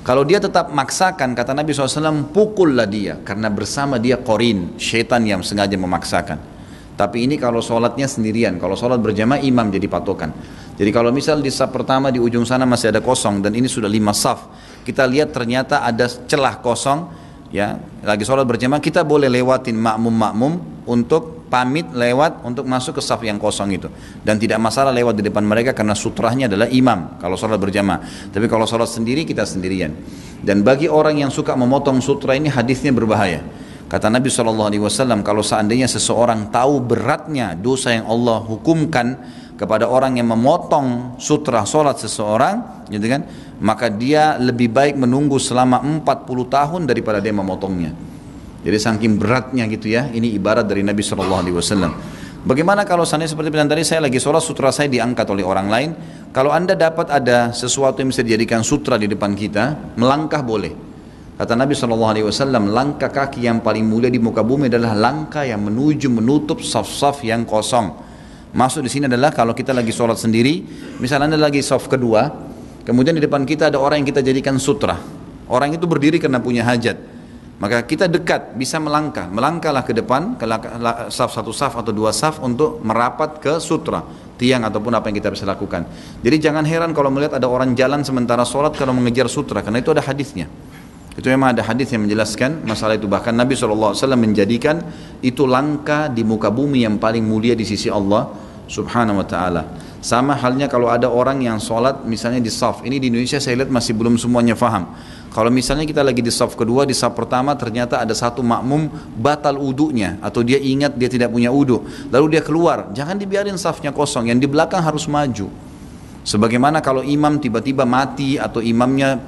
Kalau dia tetap maksakan, kata Nabi SAW, pukullah dia, karena bersama dia qarin, syaitan yang sengaja memaksakan. Tapi ini kalau sholatnya sendirian, kalau sholat berjamaah imam jadi patokan. Jadi kalau misal di saf pertama di ujung sana masih ada kosong dan ini sudah 5 saf, kita lihat ternyata ada celah kosong, ya lagi sholat berjamaah, kita boleh lewatin makmum-makmum untuk pamit lewat untuk masuk ke saf yang kosong itu, dan tidak masalah lewat di depan mereka karena sutrahnya adalah imam kalau sholat berjamaah. Tapi kalau sholat sendiri kita sendirian. Dan bagi orang yang suka memotong sutra ini hadisnya berbahaya. Kata Nabi SAW, kalau seandainya seseorang tahu beratnya dosa yang Allah hukumkan kepada orang yang memotong sutra sholat seseorang, gitu kan, maka dia lebih baik menunggu selama 40 tahun daripada dia memotongnya. Jadi saking beratnya gitu ya, ini ibarat dari Nabi SAW. Bagaimana kalau seandainya seperti tadi saya lagi sholat, sutra saya diangkat oleh orang lain. Kalau Anda dapat ada sesuatu yang bisa dijadikan sutra di depan kita, melangkah boleh. Kata Nabi SAW, langkah kaki yang paling mulia di muka bumi adalah langkah yang menuju menutup saf-saf yang kosong. Maksud di sini adalah kalau kita lagi sholat sendiri, misalnya Anda lagi saf kedua, kemudian di depan kita ada orang yang kita jadikan sutra. Orang itu berdiri karena punya hajat. Maka kita dekat, bisa melangkah. Melangkahlah ke depan, ke saf satu saf atau dua saf untuk merapat ke sutra, tiang ataupun apa yang kita bisa lakukan. Jadi jangan heran kalau melihat ada orang jalan sementara sholat kalau mengejar sutra, karena itu ada hadisnya. Itu memang ada hadis yang menjelaskan masalah itu. Bahkan Nabi SAW menjadikan itu langkah di muka bumi yang paling mulia di sisi Allah Subhanahu wa ta'ala. Sama halnya kalau ada orang yang sholat misalnya di saf. Ini di Indonesia saya lihat masih belum semuanya faham. Kalau misalnya kita lagi di saf kedua, di saf pertama ternyata ada satu makmum batal wudunya, atau dia ingat dia tidak punya wudu, lalu dia keluar, jangan dibiarin safnya kosong, yang di belakang harus maju. Sebagaimana kalau imam tiba-tiba mati atau imamnya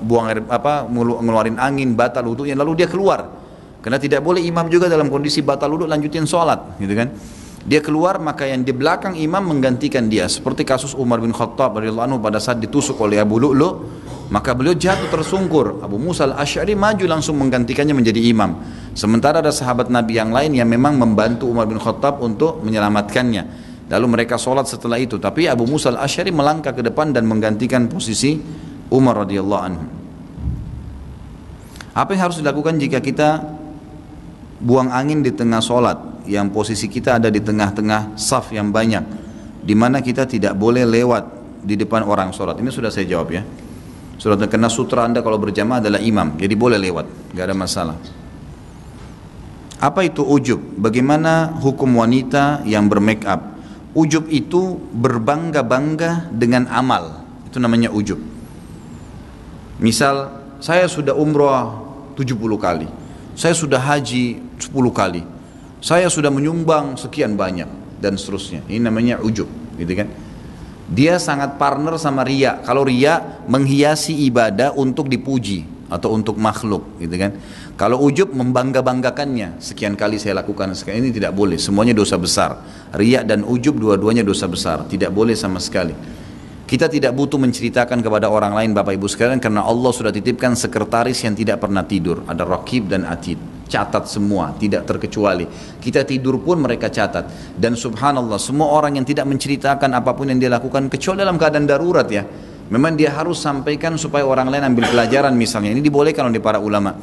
buang air ngeluarin angin, batal wudunya, lalu dia keluar. Karena tidak boleh imam juga dalam kondisi batal wudu lanjutin sholat, gitu kan? Dia keluar, maka yang di belakang imam menggantikan dia. Seperti kasus Umar bin Khattab radhiyallahu anhu pada saat ditusuk oleh Abu Lu'lu', maka beliau jatuh tersungkur. Abu Musa al-Asy'ari maju langsung menggantikannya menjadi imam. Sementara ada sahabat Nabi yang lain yang memang membantu Umar bin Khattab untuk menyelamatkannya. Lalu mereka sholat setelah itu. Tapi Abu Musa al-Asy'ari melangkah ke depan dan menggantikan posisi Umar radhiyallahu anhu. Apa yang harus dilakukan jika kita buang angin di tengah sholat, yang posisi kita ada di tengah-tengah saf yang banyak, di mana kita tidak boleh lewat di depan orang sholat? Ini sudah saya jawab ya. Sudah kena sutra Anda kalau berjamaah adalah imam, jadi boleh lewat, nggak ada masalah. Apa itu ujub? Bagaimana hukum wanita yang bermake up? Ujub itu berbangga-bangga dengan amal. Itu namanya ujub. Misal, saya sudah umrah 70 kali. Saya sudah haji 10 kali. Saya sudah menyumbang sekian banyak. Dan seterusnya. Ini namanya ujub. Gitu kan? Dia sangat partner sama riya. Kalau riya menghiasi ibadah untuk dipuji atau untuk makhluk. Gitu kan? Kalau ujub membangga-banggakannya, sekian kali saya lakukan, sekian, ini tidak boleh, semuanya dosa besar. Riya dan ujub dua-duanya dosa besar, tidak boleh sama sekali. Kita tidak butuh menceritakan kepada orang lain Bapak Ibu sekalian, karena Allah sudah titipkan sekretaris yang tidak pernah tidur, ada Raqib dan Atid, catat semua, tidak terkecuali. Kita tidur pun mereka catat. Dan subhanallah, semua orang yang tidak menceritakan apapun yang dia lakukan, kecuali dalam keadaan darurat ya, memang dia harus sampaikan supaya orang lain ambil pelajaran misalnya. Ini dibolehkan oleh para ulama.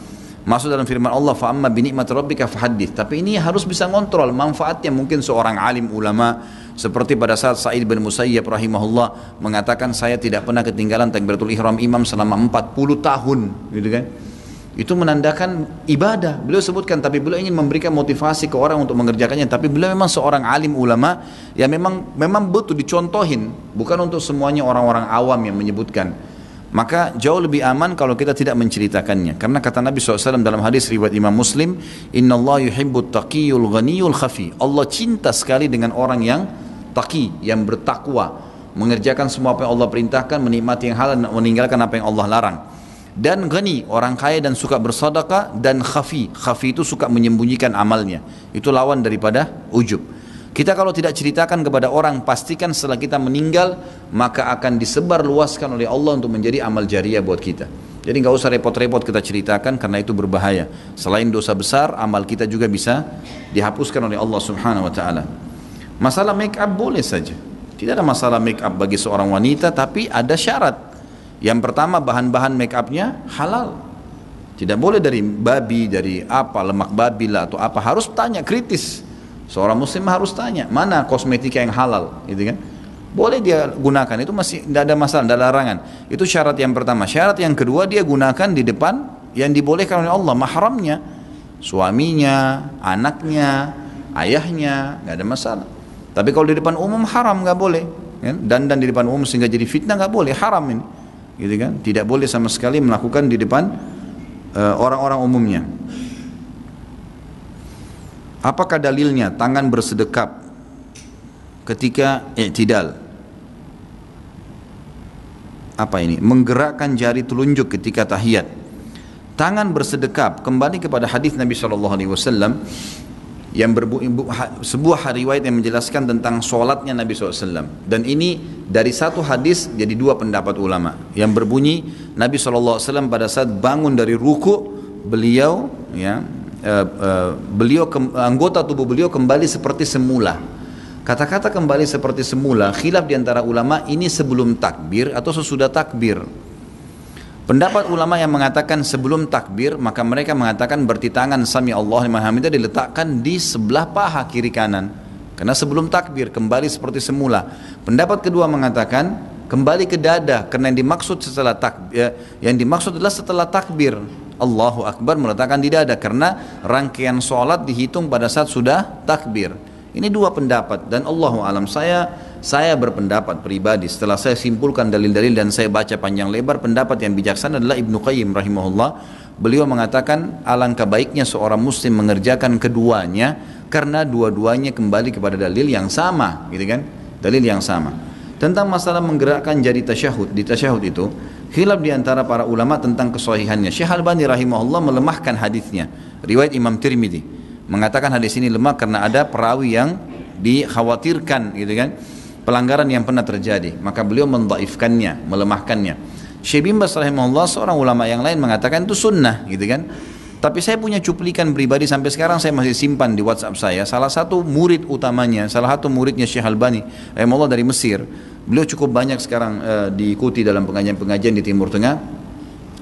Masuk dalam firman Allah, fa'amma binikmat rabbika fahaddits. Tapi ini harus bisa ngontrol manfaatnya. Mungkin seorang alim ulama seperti pada saat Sa'id bin Musayyab rahimahullah mengatakan, saya tidak pernah ketinggalan takbiratul ihram imam selama 40 tahun, gitu kan? Itu menandakan ibadah. Beliau sebutkan, tapi beliau ingin memberikan motivasi ke orang untuk mengerjakannya. Tapi beliau memang seorang alim ulama yang memang betul dicontohin, bukan untuk semuanya orang-orang awam yang menyebutkan. Maka jauh lebih aman kalau kita tidak menceritakannya. Karena kata Nabi SAW dalam hadis riwayat Imam Muslim, Inna Allah yuhibbut taqiyul ghaniyul khafi. Allah cinta sekali dengan orang yang taqi, yang bertakwa, mengerjakan semua apa yang Allah perintahkan, menikmati yang halal dan meninggalkan apa yang Allah larang. Dan ghani, orang kaya dan suka bersedekah. Dan khafi, khafi itu suka menyembunyikan amalnya. Itu lawan daripada ujub. Kita kalau tidak ceritakan kepada orang, pastikan setelah kita meninggal, maka akan disebar luaskan oleh Allah untuk menjadi amal jariah buat kita. Jadi nggak usah repot-repot kita ceritakan, karena itu berbahaya. Selain dosa besar, amal kita juga bisa dihapuskan oleh Allah Subhanahu wa ta'ala. Masalah make up boleh saja. Tidak ada masalah make up bagi seorang wanita, tapi ada syarat. Yang pertama, bahan-bahan make upnya halal. Tidak boleh dari babi, dari apa, lemak babi lah atau apa. Harus tanya, kritis. Seorang muslim harus tanya, mana kosmetika yang halal, gitu kan? Boleh dia gunakan, itu masih tidak ada masalah, tidak ada larangan. Itu syarat yang pertama. Syarat yang kedua, dia gunakan di depan yang dibolehkan oleh Allah, mahramnya, suaminya, anaknya, ayahnya, nggak ada masalah. Tapi kalau di depan umum haram, nggak boleh. Dan di depan umum sehingga jadi fitnah, nggak boleh, haram ini, gitu kan? Tidak boleh sama sekali melakukan di depan orang-orang umumnya. Apakah dalilnya tangan bersedekap ketika i'tidal? Apa ini? Menggerakkan jari telunjuk ketika tahiyat. Tangan bersedekap, kembali kepada hadis Nabi SAW, sebuah riwayat yang menjelaskan tentang sholatnya Nabi SAW. Dan ini dari satu hadis jadi dua pendapat ulama yang berbunyi Nabi SAW pada saat bangun dari ruku beliau anggota tubuh beliau kembali seperti semula. Kata-kata kembali seperti semula khilaf di antara ulama, ini sebelum takbir atau sesudah takbir. Pendapat ulama yang mengatakan sebelum takbir, maka mereka mengatakan berarti tangan sami Allahu liman hamidah diletakkan di sebelah paha kiri kanan, karena sebelum takbir kembali seperti semula. Pendapat kedua mengatakan kembali ke dada, karena yang dimaksud adalah setelah takbir Allahu Akbar meletakkan di dada, karena rangkaian sholat dihitung pada saat sudah takbir. Ini dua pendapat, dan Allahu alam, saya berpendapat pribadi setelah saya simpulkan dalil-dalil dan saya baca panjang lebar, pendapat yang bijaksana adalah Ibnu Qayyim rahimahullah. Beliau mengatakan alangkah baiknya seorang muslim mengerjakan keduanya, karena dua-duanya kembali kepada dalil yang sama, gitu kan? Dalil yang sama. Tentang masalah menggerakkan jari tasyahud, di tasyahud itu khilaf di antara para ulama tentang kesahihannya. Syekh Albani rahimahullah melemahkan hadisnya. Riwayat Imam Tirmidzi mengatakan hadis ini lemah karena ada perawi yang dikhawatirkan, gitu kan, pelanggaran yang pernah terjadi, maka beliau mendhaifkannya, melemahkannya. Syekh bin Baz rahimahullah, seorang ulama yang lain, mengatakan itu sunnah, gitu kan. Tapi saya punya cuplikan pribadi sampai sekarang saya masih simpan di WhatsApp saya. Salah satu murid utamanya, salah satu muridnya Syekh Albani rahimahullah dari Mesir. Beliau cukup banyak sekarang diikuti dalam pengajian-pengajian di Timur Tengah,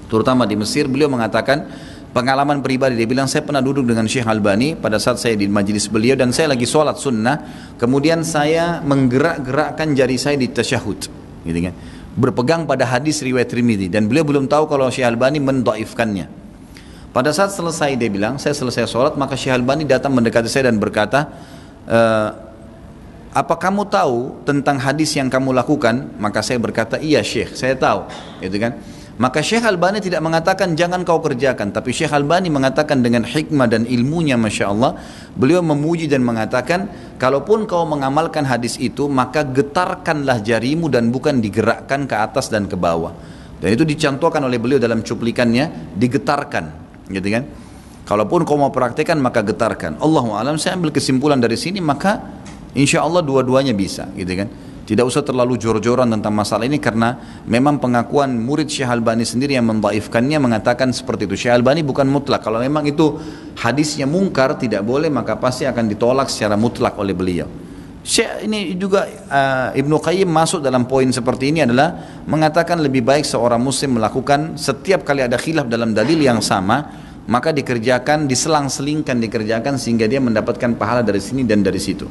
terutama di Mesir. Beliau mengatakan pengalaman pribadi, dia bilang saya pernah duduk dengan Syekh Albani pada saat saya di majelis beliau dan saya lagi sholat sunnah, kemudian saya menggerak-gerakkan jari saya di tasyahud, gitu kan, berpegang pada hadis riwayat Tirmidzi, dan beliau belum tahu kalau Syekh Albani mendhaifkannya. Pada saat selesai, dia bilang saya selesai sholat, maka Syekh Albani datang mendekati saya dan berkata, apa kamu tahu tentang hadis yang kamu lakukan? Maka saya berkata, iya Syekh, saya tahu, gitu kan. Maka Syekh Albani tidak mengatakan jangan kau kerjakan, tapi Syekh Albani mengatakan dengan hikmah dan ilmunya, Masya Allah, beliau memuji dan mengatakan, kalaupun kau mengamalkan hadis itu, maka getarkanlah jarimu dan bukan digerakkan ke atas dan ke bawah. Dan itu dicontohkan oleh beliau dalam cuplikannya, digetarkan, gitu kan. Kalaupun kau mau praktekkan, maka getarkan. Allahu a'lam, saya ambil kesimpulan dari sini, maka insya Allah dua-duanya bisa, gitu kan. Tidak usah terlalu jor-joran tentang masalah ini, karena memang pengakuan murid Syekh Albani sendiri yang mendhaifkannya mengatakan seperti itu. Syekh Albani bukan mutlak, kalau memang itu hadisnya mungkar tidak boleh, maka pasti akan ditolak secara mutlak oleh beliau. Syekh ini juga Ibnu Qayyim masuk dalam poin seperti ini, adalah mengatakan lebih baik seorang muslim melakukan setiap kali ada khilaf dalam dalil yang sama, maka dikerjakan, diselang-selingkan dikerjakan, sehingga dia mendapatkan pahala dari sini dan dari situ.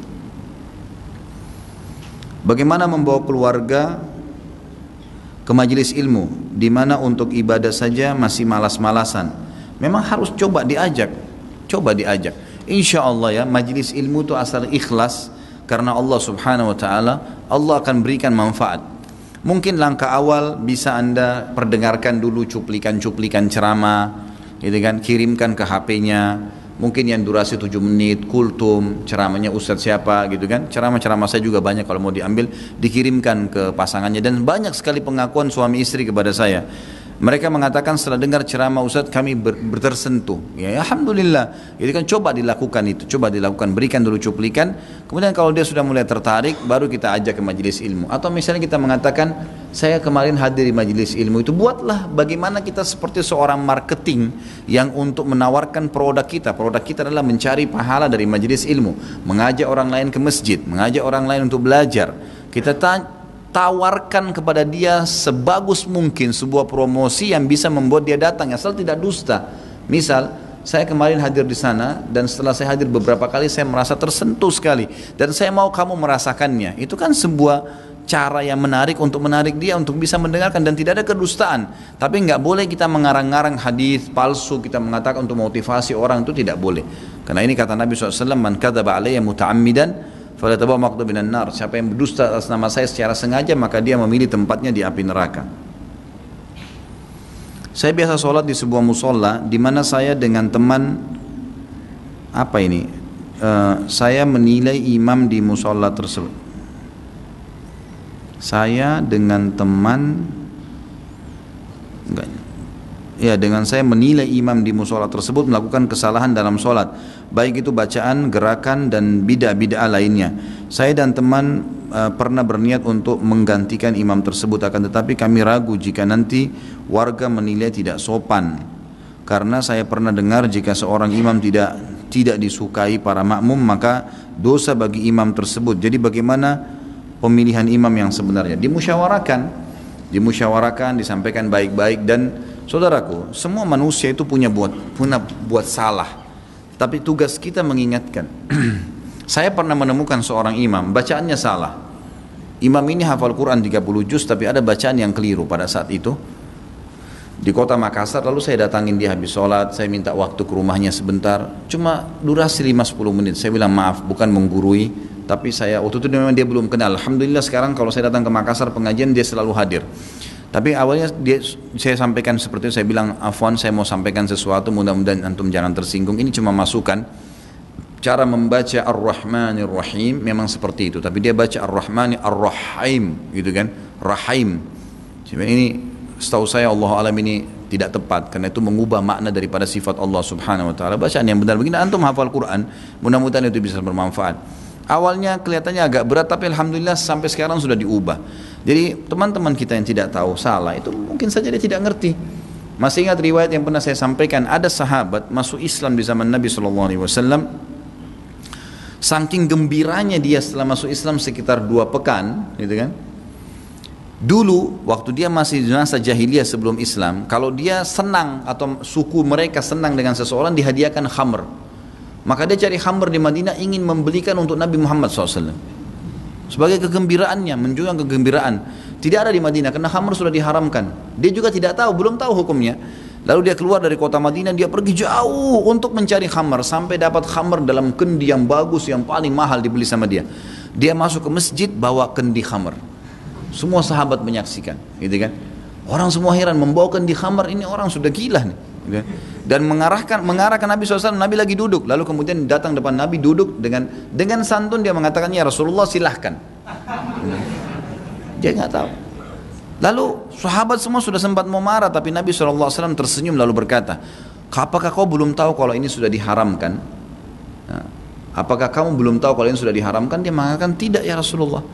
Bagaimana membawa keluarga ke majelis ilmu di mana untuk ibadah saja masih malas-malasan? Memang harus coba diajak. Insya Allah ya, majelis ilmu itu asal ikhlas karena Allah Subhanahu wa taala, Allah akan berikan manfaat. Mungkin langkah awal bisa Anda perdengarkan dulu cuplikan-cuplikan ceramah, gitu kan, kirimkan ke HP-nya. Mungkin yang durasi 7 menit, kultum, ceramahnya ustadz siapa, gitu kan. Ceramah-ceramah saya juga banyak, kalau mau diambil, dikirimkan ke pasangannya. Dan banyak sekali pengakuan suami istri kepada saya. Mereka mengatakan setelah dengar ceramah ustadz kami tersentuh. Ya alhamdulillah. Jadi kan coba dilakukan itu, berikan dulu cuplikan. Kemudian kalau dia sudah mulai tertarik, baru kita ajak ke majelis ilmu. Atau misalnya kita mengatakan, saya kemarin hadir di majelis ilmu itu, buatlah bagaimana kita seperti seorang marketing yang untuk menawarkan produk kita. Produk kita adalah mencari pahala dari majelis ilmu, mengajak orang lain ke masjid, mengajak orang lain untuk belajar. Kita tawarkan kepada dia sebagus mungkin sebuah promosi yang bisa membuat dia datang, asal tidak dusta. Misal, saya kemarin hadir di sana dan setelah saya hadir beberapa kali saya merasa tersentuh sekali dan saya mau kamu merasakannya. Itu kan sebuah cara yang menarik untuk menarik dia untuk bisa mendengarkan, dan tidak ada kedustaan. Tapi nggak boleh kita mengarang-arang hadis palsu, kita mengatakan untuk motivasi orang, itu tidak boleh. Karena ini kata Nabi SAW, man kadzaba alayya muta'ammidan fala tabawa maqtu minan nar. Siapa yang berdusta atas nama saya secara sengaja, maka dia memilih tempatnya di api neraka. Saya biasa sholat di sebuah musola di mana saya dengan teman saya menilai imam di musola tersebut. Saya dengan teman Ya, dengan saya menilai imam di musola tersebut melakukan kesalahan dalam sholat, baik itu bacaan, gerakan, dan bid'ah-bid'ah lainnya. Saya dan teman pernah berniat untuk menggantikan imam tersebut, akan tetapi kami ragu jika nanti warga menilai tidak sopan. Karena saya pernah dengar jika seorang imam tidak disukai para makmum, maka dosa bagi imam tersebut. Jadi bagaimana pemilihan imam yang sebenarnya? Dimusyawarakan, disampaikan baik-baik. Dan saudaraku, semua manusia itu punya buat salah, tapi tugas kita mengingatkan. Saya pernah menemukan seorang imam, bacaannya salah. Imam ini hafal Quran 30 juz, tapi ada bacaan yang keliru pada saat itu di kota Makassar. Lalu saya datangin dia habis sholat, saya minta waktu ke rumahnya sebentar, cuma durasi 5-10 menit. Saya bilang maaf, bukan menggurui, tapi saya waktu itu memang dia belum kenal. Alhamdulillah sekarang kalau saya datang ke Makassar pengajian dia selalu hadir. Tapi awalnya saya sampaikan seperti itu, saya bilang afwan, saya mau sampaikan sesuatu, mudah-mudahan antum jangan tersinggung, ini cuma masukan. Cara membaca Ar-Rahmanir Rahim memang seperti itu, tapi dia baca Ar-Rahmani Ar-Rahim gitu kan, Rahim. Ini setahu saya Allah alam ini tidak tepat, karena itu mengubah makna daripada sifat Allah subhanahu wa ta'ala. Bacaan yang benar begini, antum hafal Quran, mudah-mudahan itu bisa bermanfaat. Awalnya kelihatannya agak berat, tapi alhamdulillah sampai sekarang sudah diubah. Jadi teman-teman kita yang tidak tahu salah itu mungkin saja dia tidak ngerti. Masih ingat riwayat yang pernah saya sampaikan, ada sahabat masuk Islam di zaman Nabi SAW. Saking gembiranya dia setelah masuk Islam sekitar 2 pekan gitu kan. Dulu waktu dia masih di masa jahiliyah sebelum Islam, kalau dia senang atau suku mereka senang dengan seseorang, dihadiahkan khamr. Maka dia cari khamr di Madinah, ingin membelikan untuk Nabi Muhammad SAW sebagai kegembiraannya, menunjukkan kegembiraan. Tidak ada di Madinah karena khamr sudah diharamkan. Dia juga tidak tahu, belum tahu hukumnya. Lalu dia keluar dari kota Madinah, dia pergi jauh untuk mencari khamr, sampai dapat khamr dalam kendi yang bagus, yang paling mahal, dibeli sama dia. Dia masuk ke masjid bawa kendi khamr. Semua sahabat menyaksikan, gitu kan? Orang semua heran, membawa kendi khamr, ini orang sudah gila nih. Gitu kan? Dan mengarahkan Nabi SAW, Nabi lagi duduk, lalu kemudian datang depan Nabi, duduk dengan santun dia mengatakan, ya Rasulullah silahkan. Dia nggak tahu. Lalu sahabat semua sudah sempat mau marah, tapi Nabi SAW tersenyum lalu berkata, apakah kau belum tahu kalau ini sudah diharamkan? Apakah kamu belum tahu kalau ini sudah diharamkan? Dia mengatakan, tidak ya Rasulullah.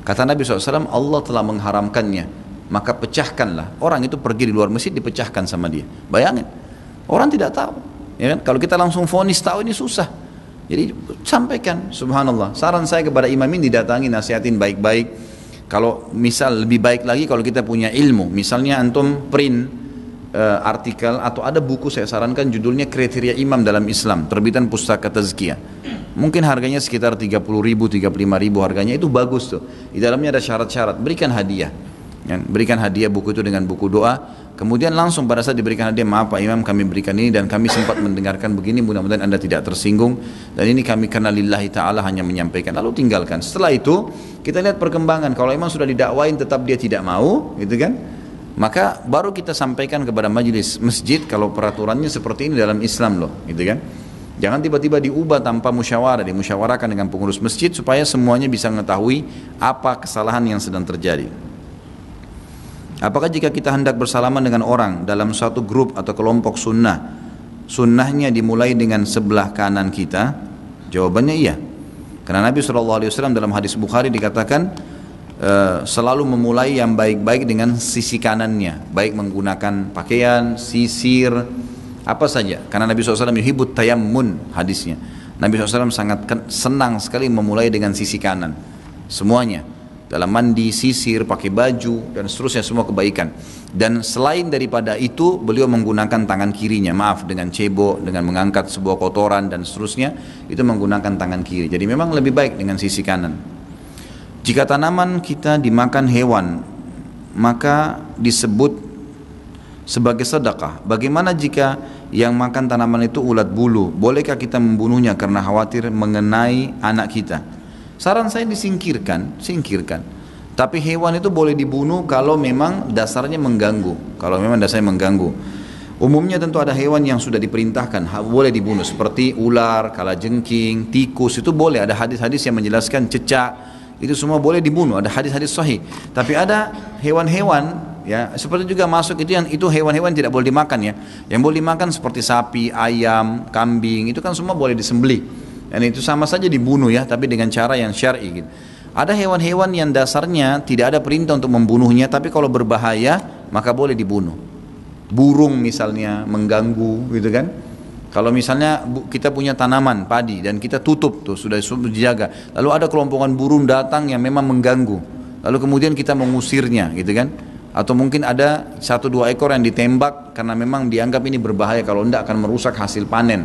Kata Nabi SAW, Allah telah mengharamkannya, maka pecahkanlah. Orang itu pergi di luar masjid, dipecahkan sama dia. Bayangin, orang tidak tahu, ya kan? Kalau kita langsung vonis tahu ini susah. Jadi sampaikan, subhanallah. Saran saya kepada imam ini, didatangi, nasihatin baik-baik. Kalau misal lebih baik lagi kalau kita punya ilmu, misalnya antum print artikel atau ada buku, saya sarankan judulnya Kriteria Imam dalam Islam, terbitan Pustaka Tazkiyah. Mungkin harganya sekitar 30.000, 35.000 harganya, itu bagus tuh. Di dalamnya ada syarat-syarat, berikan hadiah. Ya, berikan hadiah buku itu dengan buku doa. Kemudian langsung pada saat diberikan hadiah, maaf Pak Imam, kami berikan ini dan kami sempat mendengarkan begini, mudah-mudahan Anda tidak tersinggung, dan ini kami karena lillahi ta'ala hanya menyampaikan, lalu tinggalkan. Setelah itu kita lihat perkembangan. Kalau memang sudah didakwain tetap dia tidak mau, gitu kan, maka baru kita sampaikan kepada majelis masjid kalau peraturannya seperti ini dalam Islam loh, gitu kan. Jangan tiba-tiba diubah tanpa musyawarah, dimusyawarahkan dengan pengurus masjid supaya semuanya bisa mengetahui apa kesalahan yang sedang terjadi. Apakah jika kita hendak bersalaman dengan orang dalam suatu grup atau kelompok sunnahnya dimulai dengan sebelah kanan kita? Jawabannya iya. Karena Nabi SAW dalam hadis Bukhari dikatakan selalu memulai yang baik-baik dengan sisi kanannya, baik menggunakan pakaian, sisir, apa saja. Karena Nabi SAW yuhibbut tayammun, hadisnya. Nabi SAW sangat senang sekali memulai dengan sisi kanan, semuanya. Dalam mandi, sisir, pakai baju, dan seterusnya, semua kebaikan. Dan selain daripada itu, beliau menggunakan tangan kirinya, maaf, dengan cebok, dengan mengangkat sebuah kotoran, dan seterusnya, itu menggunakan tangan kiri. Jadi memang lebih baik dengan sisi kanan. Jika tanaman kita dimakan hewan, maka disebut sebagai sedekah. Bagaimana jika yang makan tanaman itu ulat bulu? Bolehkah kita membunuhnya karena khawatir mengenai anak kita? Saran saya singkirkan. Tapi hewan itu boleh dibunuh kalau memang dasarnya mengganggu. Umumnya tentu ada hewan yang sudah diperintahkan boleh dibunuh, seperti ular, kalajengking, tikus, itu boleh. Ada hadis-hadis yang menjelaskan, cecak, itu semua boleh dibunuh, ada hadis-hadis sahih. Tapi ada hewan-hewan ya, seperti juga masuk itu hewan-hewan tidak boleh dimakan ya. Yang boleh dimakan seperti sapi, ayam, kambing, itu kan semua boleh disembelih. Dan itu sama saja dibunuh ya, tapi dengan cara yang syar'i gitu. Ada hewan-hewan yang dasarnya tidak ada perintah untuk membunuhnya, tapi kalau berbahaya maka boleh dibunuh. Burung misalnya mengganggu gitu kan. Kalau misalnya kita punya tanaman padi dan kita tutup tuh sudah dijaga, lalu ada kelompokan burung datang yang memang mengganggu, lalu kemudian kita mengusirnya gitu kan, atau mungkin ada 1-2 ekor yang ditembak karena memang dianggap ini berbahaya, kalau tidak akan merusak hasil panen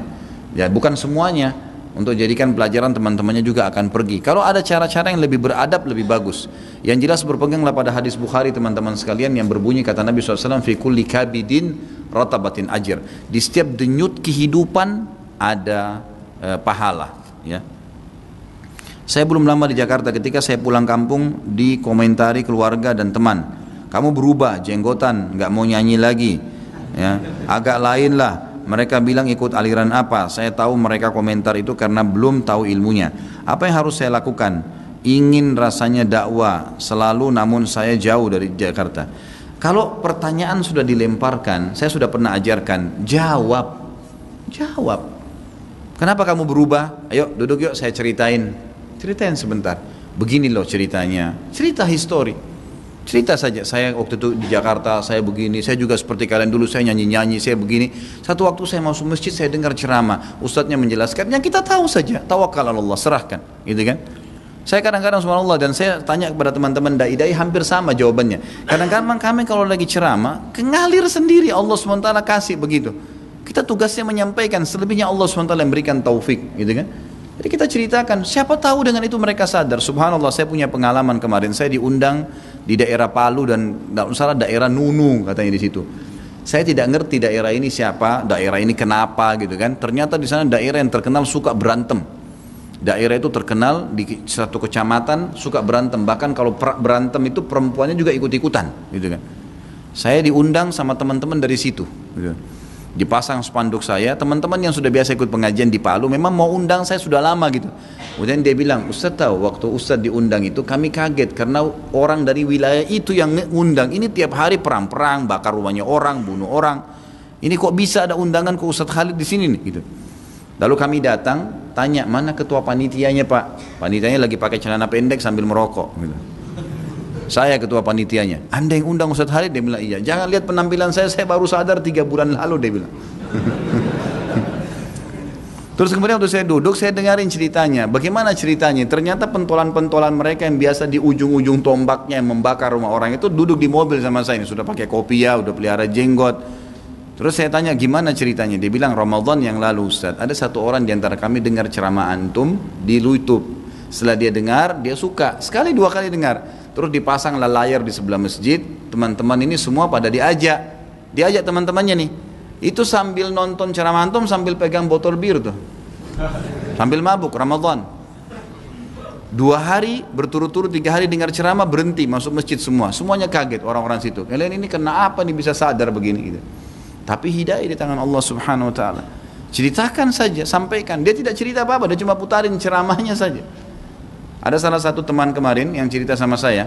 ya. Bukan semuanya, untuk jadikan pelajaran teman-temannya juga akan pergi. Kalau ada cara-cara yang lebih beradab lebih bagus. Yang jelas berpeganglah pada hadis Bukhari teman-teman sekalian yang berbunyi kata Nabi SAW, fi kulli kabidin ratabatin ajr. Di setiap denyut kehidupan ada pahala ya. Saya belum lama di Jakarta, ketika saya pulang kampung dikomentari keluarga dan teman, kamu berubah, jenggotan, nggak mau nyanyi lagi ya, agak lain lah. Mereka bilang ikut aliran apa? Saya tahu mereka komentar itu karena belum tahu ilmunya. Apa yang harus saya lakukan? Ingin rasanya dakwah selalu, namun saya jauh dari Jakarta. Kalau pertanyaan sudah dilemparkan, saya sudah pernah ajarkan, jawab. Kenapa kamu berubah? Ayo duduk yuk, saya ceritain sebentar. Begini loh ceritanya, cerita histori. Cerita saja, saya waktu itu di Jakarta, saya begini, saya juga seperti kalian dulu, saya nyanyi-nyanyi, saya begini. Satu waktu saya masuk masjid, saya dengar ceramah, ustadznya menjelaskan, yang kita tahu saja, tawakal Allah, serahkan, gitu kan. Saya kadang-kadang subhanallah, dan saya tanya kepada teman-teman dai-dai hampir sama jawabannya. Kadang-kadang kami kalau lagi ceramah, ngalir sendiri, Allah SWT kasih begitu. Kita tugasnya menyampaikan, selebihnya Allah SWT yang berikan taufik, gitu kan. Jadi kita ceritakan, siapa tahu dengan itu mereka sadar. Subhanallah, saya punya pengalaman kemarin, saya diundang di daerah Palu dan tidak salah daerah Nunu katanya di situ. Saya tidak ngerti daerah ini siapa, daerah ini kenapa gitu kan. Ternyata di sana daerah yang terkenal suka berantem. Daerah itu terkenal di satu kecamatan suka berantem, bahkan kalau berantem itu perempuannya juga ikut-ikutan gitu kan. Saya diundang sama teman-teman dari situ gitu. Dipasang spanduk saya, teman-teman yang sudah biasa ikut pengajian di Palu memang mau undang saya sudah lama gitu. Kemudian dia bilang, Ustaz tahu waktu Ustaz diundang itu kami kaget karena orang dari wilayah itu yang ngundang. Ini tiap hari perang-perang, bakar rumahnya orang, bunuh orang. Ini kok bisa ada undangan ke Ustaz Khalid di sini nih gitu. Lalu kami datang, tanya mana ketua panitianya Pak. Panitianya lagi pakai celana pendek sambil merokok gitu. Saya ketua panitianya. Anda yang undang Ustaz Khalid? Dia bilang iya. Jangan lihat penampilan saya baru sadar 3 bulan lalu, dia bilang. Terus kemudian waktu saya duduk, saya dengarin ceritanya. Bagaimana ceritanya? Ternyata pentolan-pentolan mereka yang biasa di ujung-ujung tombaknya yang membakar rumah orang itu duduk di mobil sama saya. Ini sudah pakai kopiah, udah pelihara jenggot. Terus saya tanya gimana ceritanya? Dia bilang Ramadan yang lalu Ustaz, ada satu orang di antara kami dengar ceramah antum di YouTube. Setelah dia dengar, dia suka. Sekali 2 kali dengar. Terus dipasanglah layar di sebelah masjid. Teman-teman ini semua pada diajak teman-temannya nih. Itu sambil nonton ceramah antum sambil pegang botol bir tuh, sambil mabuk Ramadan. 2 hari berturut-turut, 3 hari dengar ceramah, berhenti masuk masjid semuanya kaget orang-orang situ. Kalian ini kenapa nih bisa sadar begini gitu. Tapi hidayah di tangan Allah Subhanahu Wa Taala. Ceritakan saja, sampaikan. Dia tidak cerita apa-apa, dia cuma putarin ceramahnya saja. Ada salah satu teman kemarin yang cerita sama saya,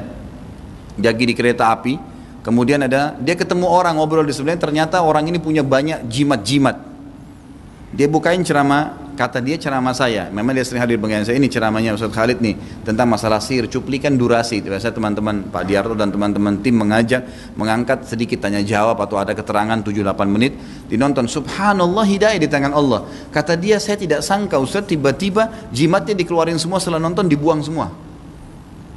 lagi di kereta api, kemudian dia ketemu orang ngobrol di sebelahnya, ternyata orang ini punya banyak jimat-jimat. Dia bukain ceramah, kata dia ceramah saya, memang dia sering hadir pengajian saya, ini ceramahnya Ustaz Khalid nih, tentang masalah sihir, cuplikan durasi. Biasa teman-teman Pak Diarto dan teman-teman tim mengangkat sedikit tanya jawab atau ada keterangan 7-8 menit, dinonton. Subhanallah, hidayah di tangan Allah. Kata dia, saya tidak sangka Ustaz, tiba-tiba jimatnya dikeluarin semua, setelah nonton dibuang semua.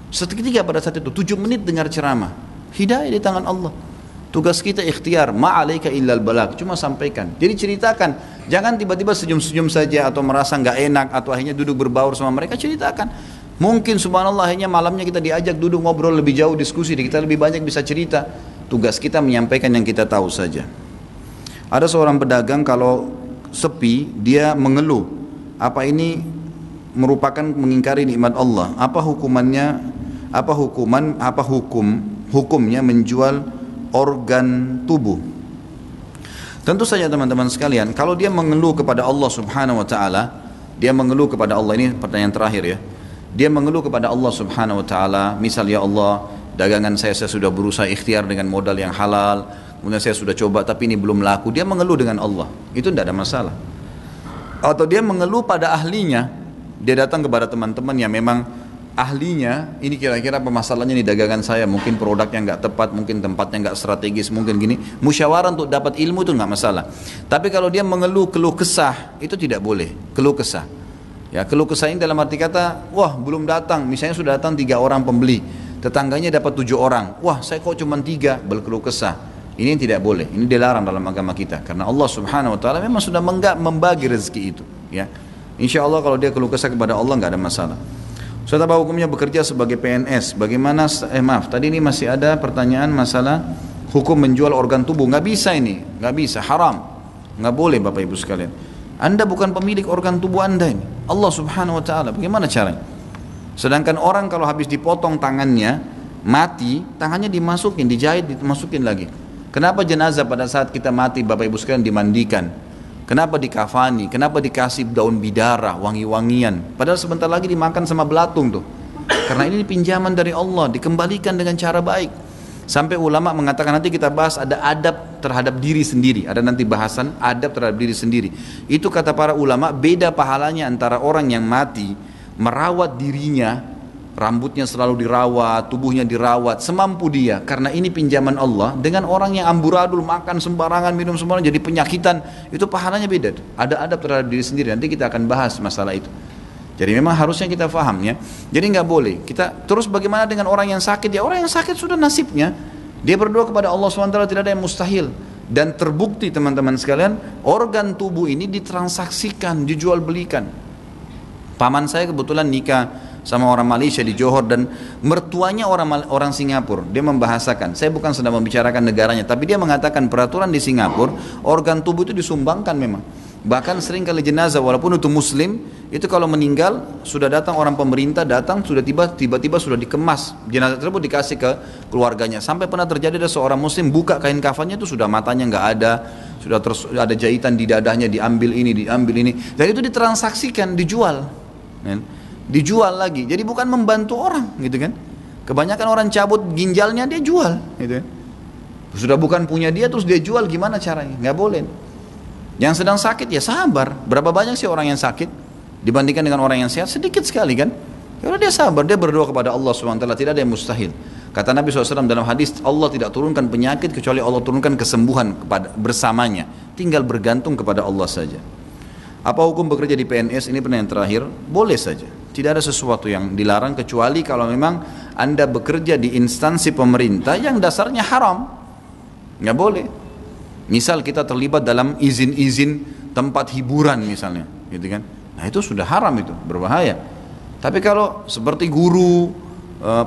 Seketika pada saat itu 7 menit dengar ceramah. Hidayah di tangan Allah. Tugas kita ikhtiar, ma'alaika illal balag, cuma sampaikan. Jadi ceritakan, jangan tiba-tiba senyum-senyum saja atau merasa nggak enak atau akhirnya duduk berbaur sama mereka. Ceritakan. Mungkin subhanallah akhirnya malamnya kita diajak duduk ngobrol lebih jauh, diskusi, kita lebih banyak bisa cerita. Tugas kita menyampaikan yang kita tahu saja. Ada seorang pedagang kalau sepi dia mengeluh. Apa ini merupakan mengingkari nikmat Allah? Apa hukumannya? Apa hukumnya menjual organ tubuh? Tentu saja teman-teman sekalian, kalau dia mengeluh kepada Allah Subhanahu Wa Taala, dia mengeluh kepada Allah, ini pertanyaan terakhir ya. Dia mengeluh kepada Allah Subhanahu wa taala, misal ya Allah, dagangan saya sudah berusaha ikhtiar dengan modal yang halal, kemudian saya sudah coba tapi ini belum laku. Dia mengeluh dengan Allah. Itu tidak ada masalah. Atau dia mengeluh pada ahlinya. Dia datang kepada teman-teman yang memang ahlinya, ini kira-kira permasalahannya di dagangan saya, mungkin produknya nggak tepat, mungkin tempatnya nggak strategis, mungkin gini. Musyawarah untuk dapat ilmu itu nggak masalah. Tapi kalau dia mengeluh keluh kesah, itu tidak boleh. Keluh kesah. Ya, keluh kesah ini dalam arti kata, wah belum datang, misalnya sudah datang 3 orang pembeli, tetangganya dapat 7 orang, wah saya kok cuma 3, berkeluh kesah. Ini yang tidak boleh, ini dilarang dalam agama kita, karena Allah Subhanahu Wa Taala memang sudah membagi rezeki itu. Ya, insya Allah kalau dia keluh kesah kepada Allah nggak ada masalah. Ustaz, apa hukumnya bekerja sebagai PNS? Bagaimana? Maaf, tadi ini masih ada pertanyaan masalah hukum menjual organ tubuh. Nggak bisa ini, nggak bisa, haram, nggak boleh Bapak Ibu sekalian. Anda bukan pemilik organ tubuh Anda ini. Allah Subhanahu Wa Taala. Bagaimana caranya? Sedangkan orang kalau habis dipotong tangannya, mati, tangannya dimasukin, dijahit, dimasukin lagi. Kenapa jenazah pada saat kita mati Bapak Ibu sekalian dimandikan? Kenapa dikafani? Kenapa dikasih daun bidara, wangi-wangian? Padahal sebentar lagi dimakan sama belatung tuh. Karena ini pinjaman dari Allah, dikembalikan dengan cara baik. Sampai ulama mengatakan, nanti kita bahas ada adab terhadap diri sendiri. Ada nanti bahasan adab terhadap diri sendiri. Itu kata para ulama, beda pahalanya antara orang yang mati, merawat dirinya, rambutnya selalu dirawat, tubuhnya dirawat, semampu dia. Karena ini pinjaman Allah, dengan orang yang amburadul, makan sembarangan, minum sembarangan, jadi penyakitan. Itu pahalanya beda. Ada adab terhadap diri sendiri. Nanti kita akan bahas masalah itu. Jadi memang harusnya kita faham ya. Jadi nggak boleh. Kita terus bagaimana dengan orang yang sakit? Ya orang yang sakit sudah nasibnya. Dia berdoa kepada Allah SWT, tidak ada yang mustahil. Dan terbukti teman-teman sekalian, organ tubuh ini ditransaksikan, dijual belikan. Paman saya kebetulan nikah sama orang Malaysia di Johor dan mertuanya orang Singapura. Dia membahasakan. Saya bukan sedang membicarakan negaranya, tapi dia mengatakan peraturan di Singapura, organ tubuh itu disumbangkan memang. Bahkan sering kali jenazah walaupun itu muslim, itu kalau meninggal sudah datang orang pemerintah, datang sudah tiba-tiba sudah dikemas, jenazah tersebut dikasih ke keluarganya. Sampai pernah terjadi ada seorang muslim buka kain kafannya itu sudah matanya nggak ada, sudah ada jahitan di dadanya, diambil ini, dan itu ditransaksikan, dijual, kan? Dijual lagi. Jadi bukan membantu orang, gitu kan? Kebanyakan orang cabut ginjalnya dia jual, gitu kan? Sudah bukan punya dia terus dia jual, gimana caranya? Nggak boleh. Yang sedang sakit ya sabar. Berapa banyak sih orang yang sakit dibandingkan dengan orang yang sehat? Sedikit sekali kan. Ya udah dia sabar, dia berdoa kepada Allah SWT, tidak ada yang mustahil. Kata Nabi SAW dalam hadis, Allah tidak turunkan penyakit kecuali Allah turunkan kesembuhan bersamanya. Tinggal bergantung kepada Allah saja. Apa hukum bekerja di PNS? Ini pertanyaan terakhir. Boleh saja. Tidak ada sesuatu yang dilarang kecuali kalau memang Anda bekerja di instansi pemerintah yang dasarnya haram. Nggak boleh. Misal kita terlibat dalam izin-izin tempat hiburan misalnya, gitu kan? Nah itu sudah haram, itu berbahaya. Tapi kalau seperti guru,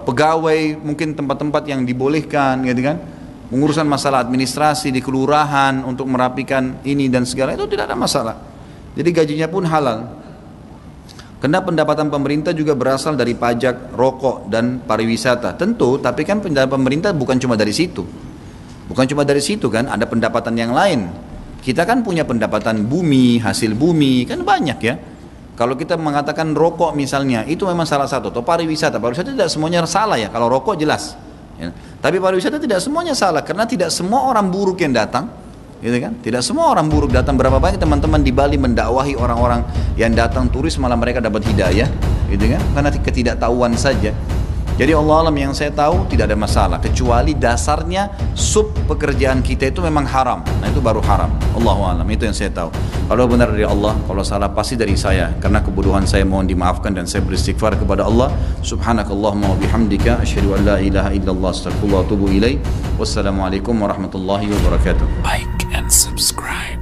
pegawai, mungkin tempat-tempat yang dibolehkan, gitu kan? Pengurusan masalah administrasi di kelurahan untuk merapikan ini dan segala itu tidak ada masalah. Jadi gajinya pun halal. Karena pendapatan pemerintah juga berasal dari pajak, rokok dan pariwisata. Tentu, tapi kan pendapatan pemerintah bukan cuma dari situ. Bukan cuma dari situ kan, ada pendapatan yang lain. Kita kan punya pendapatan bumi, hasil bumi, kan banyak ya. Kalau kita mengatakan rokok misalnya, itu memang salah satu. Atau pariwisata tidak semuanya salah ya, kalau rokok jelas ya. Tapi pariwisata tidak semuanya salah, karena tidak semua orang buruk yang datang, gitu kan? Tidak semua orang buruk datang. Berapa banyak teman-teman di Bali mendakwahi orang-orang yang datang turis, malah mereka dapat hidayah, gitu kan? Karena ketidaktahuan saja. Jadi Allah alam, yang saya tahu tidak ada masalah, kecuali dasarnya sub pekerjaan kita itu memang haram. Nah itu baru haram. Allahu alam, itu yang saya tahu. Kalau benar dari Allah, kalau salah pasti dari saya. Karena kebodohan saya mohon dimaafkan dan saya beristighfar kepada Allah. Subhanakallahumma wa bihamdika asyhadu an la ilaha illallah astaghfirullah wa atubu ilaih. Wassalamualaikum warahmatullahi wabarakatuh. Like and subscribe.